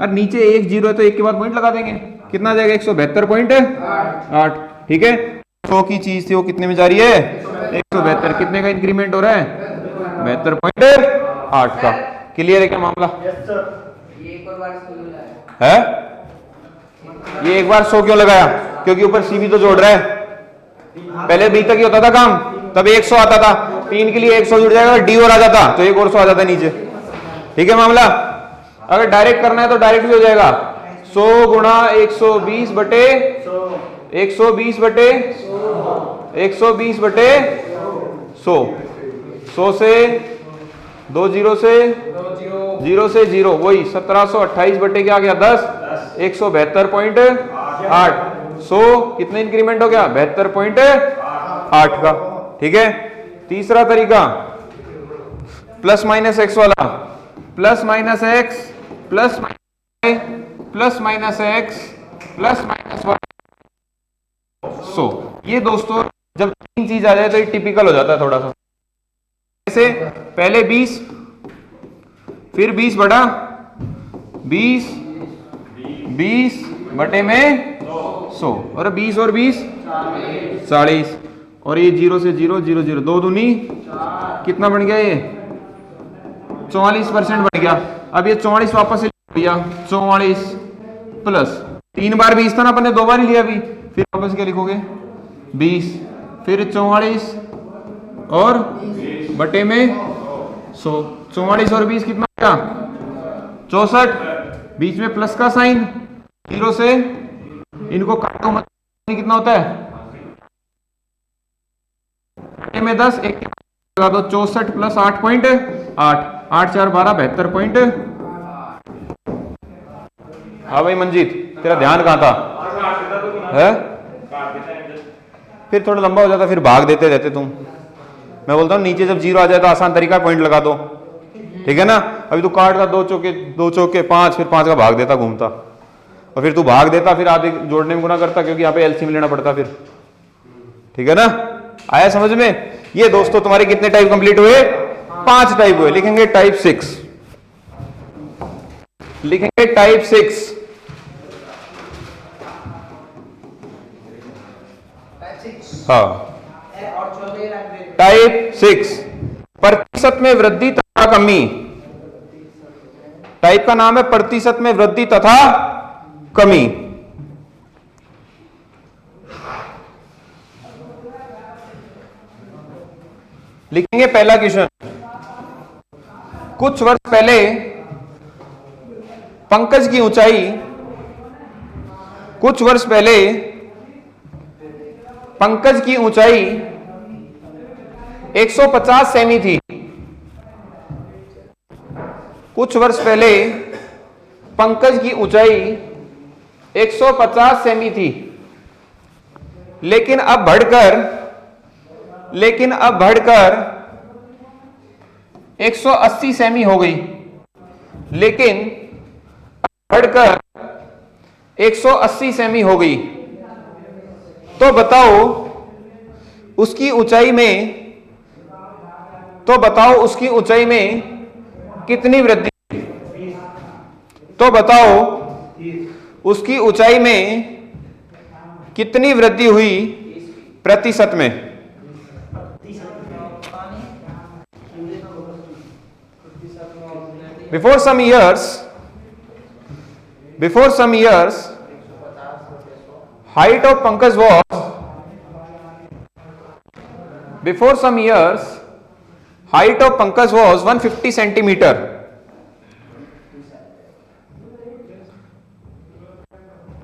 और नीचे एक 0 है तो एक के बाद पॉइंट लगा देंगे, कितना आ जाएगा? 172.8। ठीक है, 100 की चीज थी वो कितने में जा रही है? 172। कितने का इंक्रीमेंट हो रहा है? 72.8 का। क्लियर है क्या मामला? है ये एक बार 100 क्यों लगाया? क्योंकि ऊपर सी भी तो जोड़ रहा है। पहले बी तक ही होता था काम, तब 100 आता था, 3 के लिए 100 जुड़ जाएगा, डी और आ जाता तो एक और 100 आ जाता नीचे। ठीक है मामला। अगर डायरेक्ट करना है तो डायरेक्ट भी हो जाएगा, 100 गुणा 120 बटे 120 बटे 120 बटे 100, 100 से 2 0 से 0 से 0, वही 1728 बटे क्या आ गया? 10, 172.8। 100 कितने इंक्रीमेंट हो गया 72.8 का। ठीक है, तीसरा तरीका प्लस माइनस एक्स वाला, plus minus x plus plus minus x plus minus y. So ये दोस्तों जब तीन चीज आ जाए तो ये टिपिकल हो जाता है थोड़ा सा। जैसे पहले 20, फिर 20 बटा 20, 20 बटे में 100 और 20 और 20 40 और ये 0 से 0 0 0 2 दूनी कितना बन गया, ये 44% बन गया। अब ये 44 वापस से लिया 44 प्लस 3 बार 20 था ना, अपन ने 2 बार ही लिया अभी, फिर वापस क्या लिखोगे 20 फिर 44 और बटे में 100। 44 और 20 कितना होगा 64, बीच में प्लस का साइन, 0 से इनको काटो मत, कितना होता है बटे में 10, एक लगा दो 64 प्लस 8.8 8 4 12 72. हाँ भाई मंजीत, तेरा ध्यान कहाँ था है? फिर थोड़ा लंबा हो जाता, फिर भाग देते रहते तुम। मैं बोलता हूँ नीचे जब 0 आ जाए तो आसान तरीका पॉइंट लगा दो, ठीक है ना। अभी तू काट का 2 चौके 5, फिर 5 का भाग देता घूमता, और फिर तू भाग देता, फिर आधे जोड़ने में गुना करता, क्योंकि यहाँ पे एलसीएम लेना पड़ता फिर। ठीक है ना, आया समझ में? ये दोस्तों तुम्हारे कितने टाइप कंप्लीट हुए? 5 टाइप हुए। लिखेंगे टाइप 6, लिखेंगे टाइप 6। हाँ, टाइप 6 प्रतिशत में वृद्धि तथा कमी। टाइप का नाम है प्रतिशत में वृद्धि तथा कमी। लिखेंगे पहला क्वेश्चन, कुछ वर्ष पहले पंकज की ऊंचाई, कुछ वर्ष पहले पंकज की ऊंचाई 150 सेमी थी। कुछ वर्ष पहले पंकज की ऊंचाई 150 सेमी थी, लेकिन अब बढ़कर 180 सेमी हो गई। लेकिन बढ़कर 180 सेमी हो गई, तो बताओ उसकी ऊंचाई में कितनी वृद्धि? तो बताओ उसकी ऊंचाई में कितनी वृद्धि हुई प्रतिशत में? Before some years, height of Pankaj was 150 centimeter.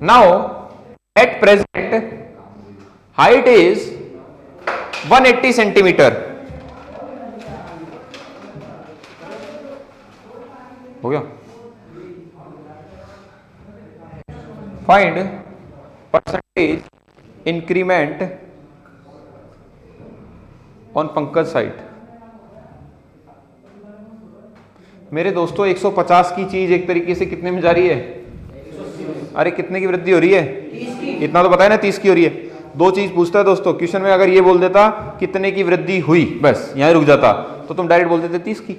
Now, at present, height is 180 centimeter. हो गया? Find percentage increment on Pankaj height. मेरे दोस्तों 150 की चीज एक तरीके से कितने में जा रही है? अरे कितने की वृद्धि हो रही है? इतना तो पता है ना, 30 की हो रही है। दो चीज पूछता है दोस्तों क्वेश्चन में, अगर ये बोल देता कितने की वृद्धि हुई, बस यहां रुक जाता, तो तुम डायरेक्ट बोल देते 30 की।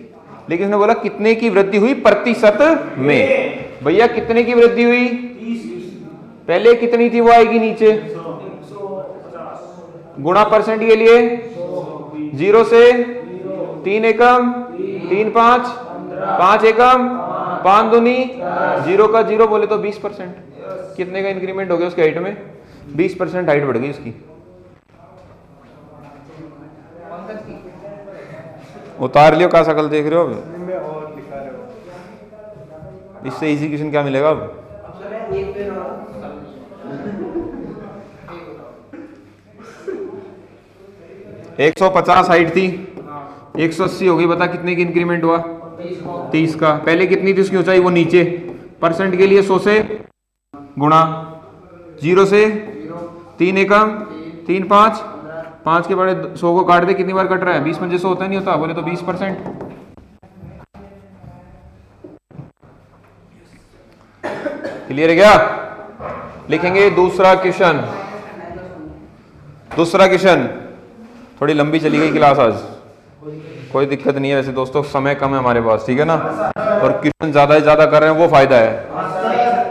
लेकिन उसने बोला कितने की वृद्धि हुई प्रतिशत में। भैया कितने की वृद्धि हुई? पहले कितनी थी वो आएगी नीचे, गुणा परसेंट के लिए 0 से 3 एकम 3 5 5 एकम 5 दूनी 0 का 0 बोले तो 20%। कितने का इंक्रीमेंट हो गया उसके हाइट में? 20% हाइट बढ़ गई उसकी। उतार लियो, का शकल देख रहे हो? इससे इजी क्वेश्चन क्या मिलेगा अब? 150 हाइट थी, 180 हो गई। बता कितने की इंक्रीमेंट हुआ? 30 का। पहले कितनी थी उसकी ऊंचाई? वो नीचे परसेंट के लिए 100 से गुणा 0 से 3 एकम 3 5 5 के बड़े 100 को काट दे, कितनी बार कट रहा है? 20 पंजे 100 होता नहीं होता? बोले तो 20%। क्लियर है क्या? लिखेंगे दूसरा क्वेश्चन। दूसरा क्वेश्चन थोड़ी लंबी चली गई क्लास आज, कोई दिक्कत नहीं है। वैसे दोस्तों समय कम है हमारे पास, ठीक है ना, और क्वेश्चन ज्यादा से ज्यादा कर रहे हैं वो फायदा है।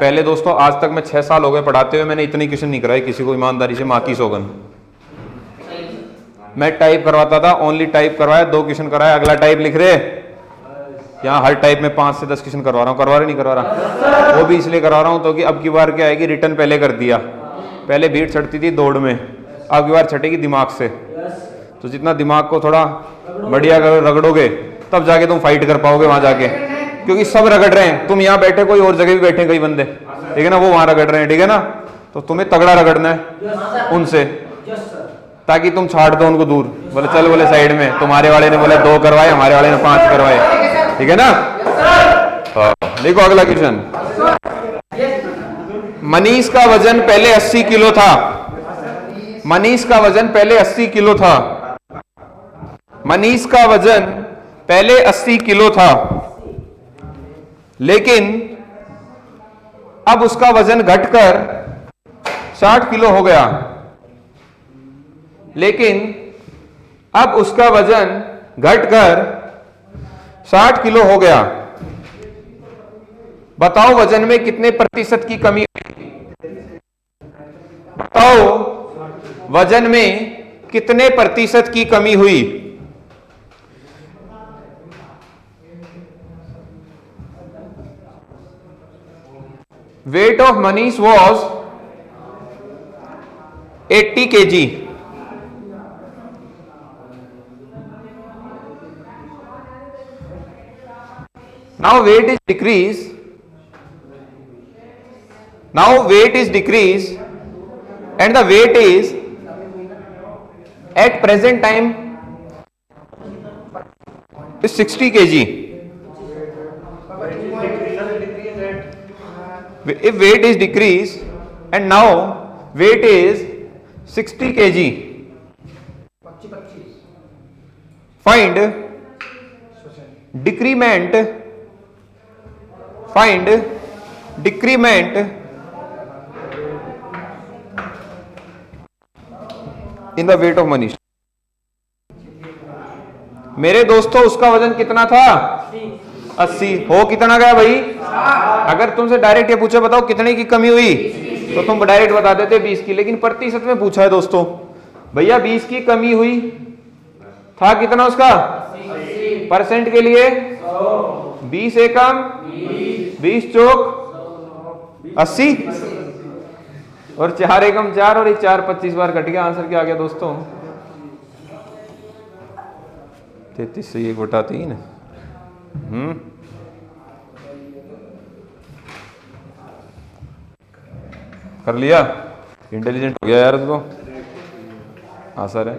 पहले दोस्तों आज तक मैं 6 साल हो गए पढ़ाते हुए, मैंने इतने क्वेश्चन नहीं कराए किसी को, ईमानदारी से, माँ की सौगन। मैं टाइप करवाता था, ओनली टाइप करवाया, 2 क्वेश्चन कराया, अगला टाइप लिख रहे। यहाँ हर टाइप में 5 से 10 क्वेश्चन करवा रहा हूँ, करवा रहे नहीं करवा रहा, वो भी इसलिए करवा रहा हूँ तो कि अब की बार क्या आएगी, रिटर्न पहले कर दिया। पहले भीड़ चढ़ती थी दौड़ में, अब की बार छटेगी दिमाग से। तो जितना दिमाग को थोड़ा बढ़िया रगड़ोगे तब जाके तुम फाइट कर पाओगे वहां जाके, क्योंकि सब रगड़ रहे हैं। तुम यहाँ बैठे, कोई और जगह भी बैठे कई बंदे, ठीक है ना, वो वहां रगड़ रहे हैं, ठीक है ना, तो तुम्हें तगड़ा रगड़ना है उनसे, ताकि तुम छाड़ दो उनको दूर। बोले चल, बोले साइड में, तुम्हारे वाले ने बोले 2 करवाए, हमारे वाले ने 5 करवाए, ठीक है ना। देखो अगला क्वेश्चन। मनीष का वजन पहले 80 किलो था। मनीष का वजन पहले 80 किलो था। मनीष का वजन पहले 80 किलो था, लेकिन अब उसका वजन घटकर 60 किलो हो गया। लेकिन अब उसका वजन घटकर 60 किलो हो गया। बताओ वजन में कितने प्रतिशत की कमी हुई? बताओ वजन में कितने प्रतिशत की कमी हुई? Weight of Manish was 80 kg. Now weight is decreased. Now weight is decreased, and the weight is at present time is 60 kg. If weight is decreased and now weight is 60 kg, find decrement in the weight of Manish. मेरे दोस्तों उसका वजन कितना था? 80। हो कितना गया भाई? अगर तुमसे डायरेक्ट ये पूछे बताओ कितने की कमी हुई, तो तुम डायरेक्ट बता देते 20 की, लेकिन प्रतिशत में पूछा है दोस्तों। भैया 20 की कमी हुई, था कितना उसका? परसेंट के लिए 20 एकम 20 चौक 80, और 4 एकम 4, और 4 25 बार कट गया। आंसर क्या आ गया दोस्तों? 33 से 1/3। कर लिया? इंटेलिजेंट हो गया यार तू तो, असर है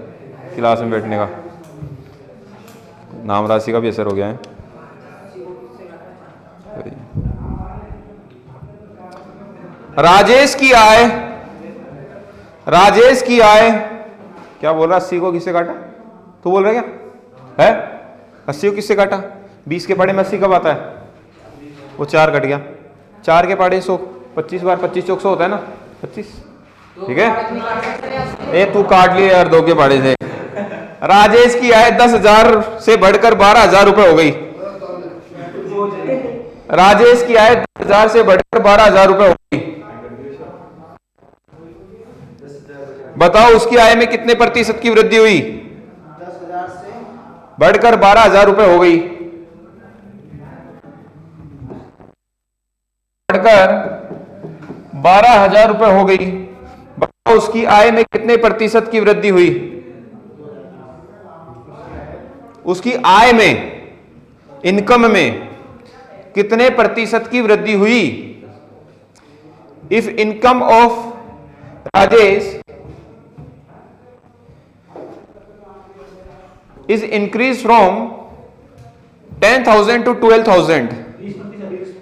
क्लास में बैठने का, नाम राशि का भी असर हो गया है। राजेश की आय क्या बोल रहा? 80 को किससे काटा? तू बोल रहा क्या है? 80 को किससे काटा? 20 के पाड़े में 80 कब आता है? वो 4 कट गया, 4 के पाड़े 100, 25 बार 25 चौक 100 होता है ना, 25, ठीक है। ए तू काट लिया यार 2 के पाड़े से। राजेश की आय 10,000 से बढ़कर 12,000 रुपए हो गई। राजेश की आय 10,000 से बढ़कर 12,000 रुपए हो गई। बताओ उसकी आय में कितने प्रतिशत की वृद्धि हुई? 10,000 से बढ़कर 12,000 रुपए हो गई। बढ़कर 12,000 रुपए हो गई। बताओ उसकी आय में कितने प्रतिशत की वृद्धि हुई? उसकी आय में, इनकम में कितने प्रतिशत की वृद्धि हुई? If income of Rajesh is increased from 10,000 to 12,000,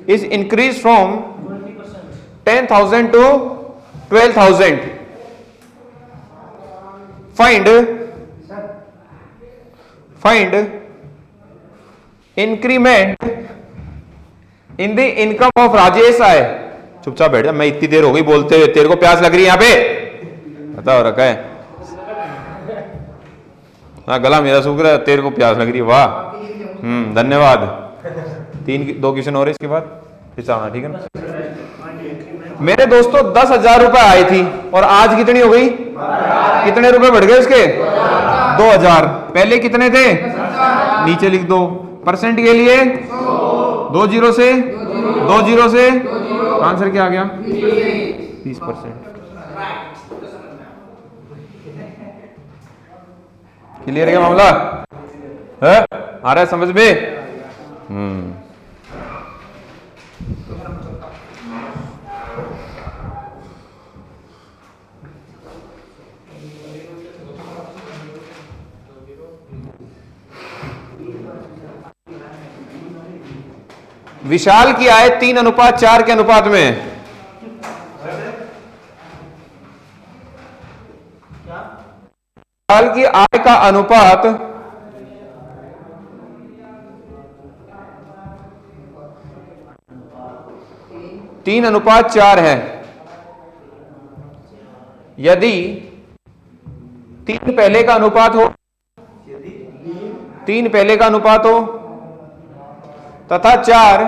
is increased from 10,000 to 12,000, find increment in the income of Rajesh आए। चुपचाप बैठ जा, मैं इतनी देर हो गई बोलते हुए, तेरे को प्यास लग रही है यहां पे, पता हो रखा है। हाँ गला मेरा सूख रहा है, तेरे को प्यास लग रही है, वाह धन्यवाद। 2 क्वेश्चन और इसके बाद फिर चाहना, ठीक है ना। मेरे दोस्तों 10,000 रुपए आई थी और आज कितनी हो गई, कितने रुपए बढ़ गए इसके, 2,000। पहले कितने थे, नीचे लिख दो। परसेंट के लिए 2 जीरो से, 2 जीरो से आंसर क्या आ गया, 30%। क्लियर है क्या मामला है, आ रहा है समझ में। विशाल की आय 3:4 के अनुपात में है। विशाल की आय का अनुपात 3:4 है। यदि 3 पहले का अनुपात हो, 3 पहले का अनुपात हो तथा 4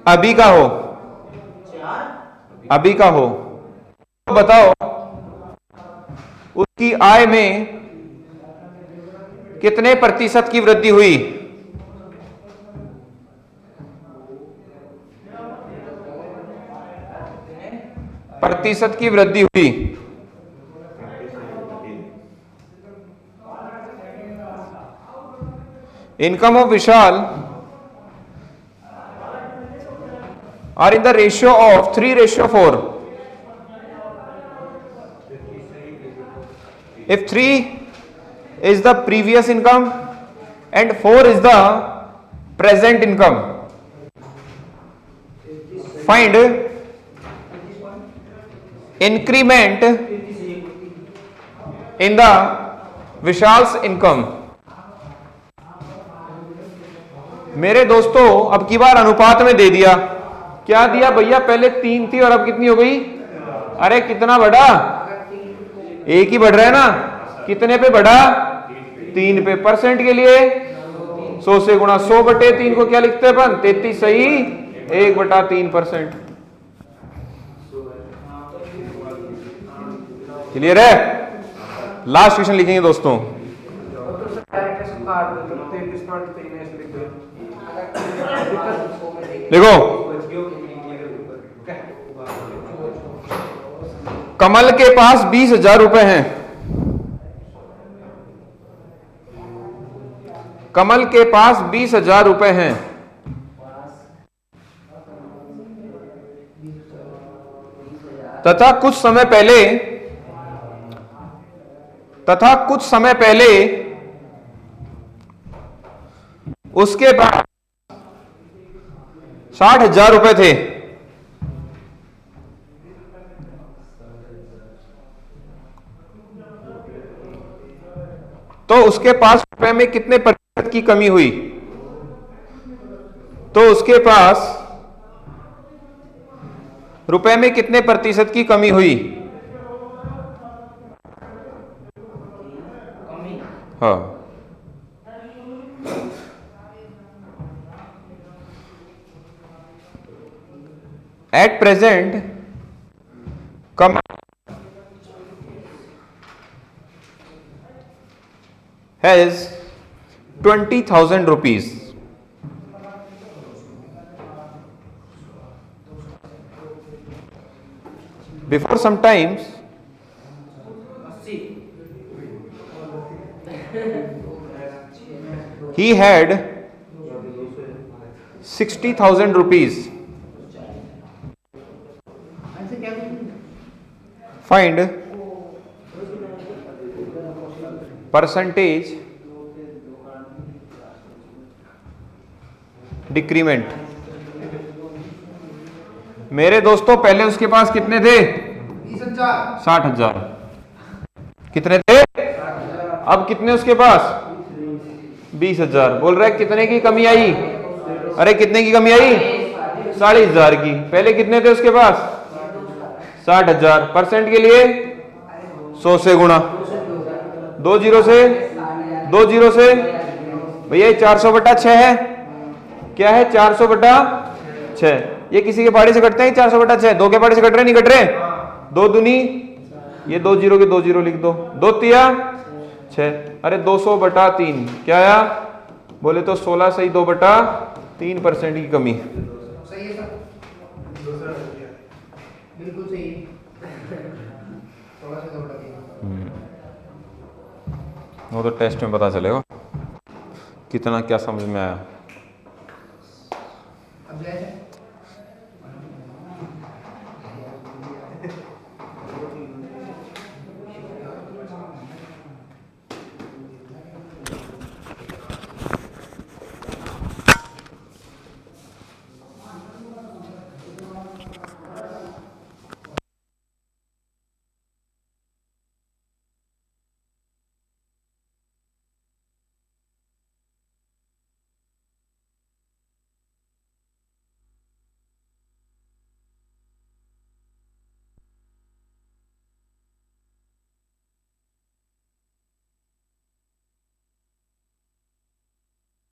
अभी का हो, अभी का हो, तो बताओ उसकी आय में कितने प्रतिशत की वृद्धि हुई। प्रतिशत की वृद्धि हुई। Income of Vishal are in the ratio of 3:4। If 3 is the previous income and 4 is the present income, find increment in the Vishal's income। मेरे दोस्तों अब की बार अनुपात में दे दिया। क्या दिया भैया, पहले 3 थी और अब कितनी हो गई, अरे कितना बढ़ा, एक ही बढ़ रहा है ना, कितने पे बढ़ा, 3 पे। परसेंट के लिए 100 से गुणा, 100/3 को क्या लिखते हैं अपन, 33 सही, 1/3%। क्लियर है। लास्ट क्वेश्चन लिखेंगे दोस्तों, देखो कमल के पास 20,000 रुपए हैं। कमल के पास 20,000 रुपए हैं तथा कुछ समय पहले उसके पास 60,000 रुपए थे। तो उसके पास रुपए में कितने प्रतिशत की कमी हुई, तो उसके पास रुपए में कितने प्रतिशत की कमी हुई। हाँ, at present come has 20,000 rupees। Before some times he had 60,000 rupees। Find percentage decrement. मेरे दोस्तों पहले उसके पास कितने थे, 60,000। कितने थे? अब कितने उसके पास? 20,000। बोल रहा है कितने की कमी आई? अरे कितने की कमी आई? 40,000 की। पहले कितने थे उसके पास? 60,000। परसेंट के लिए 100 से गुणा, 2 जीरो से, 2 जीरो से भैया 400/6 है। क्या है? 400/6। ये किसी के पाड़े से कटते हैं 400/6? 2 के पाड़े से कट रहे नहीं कट रहे? 2 दूनी, ये 2 जीरो के 2 जीरो लिख दो, 2 तिया 6। अरे 200/3 क्या आया? बोले तो 16 सही 2/3% की कमी। सही है सर, बिल्कुल सही है। थोड़ा सा दौड़ दिया। वो तो टेस्ट में पता चलेगा कितना क्या समझ में आया। अब जैसे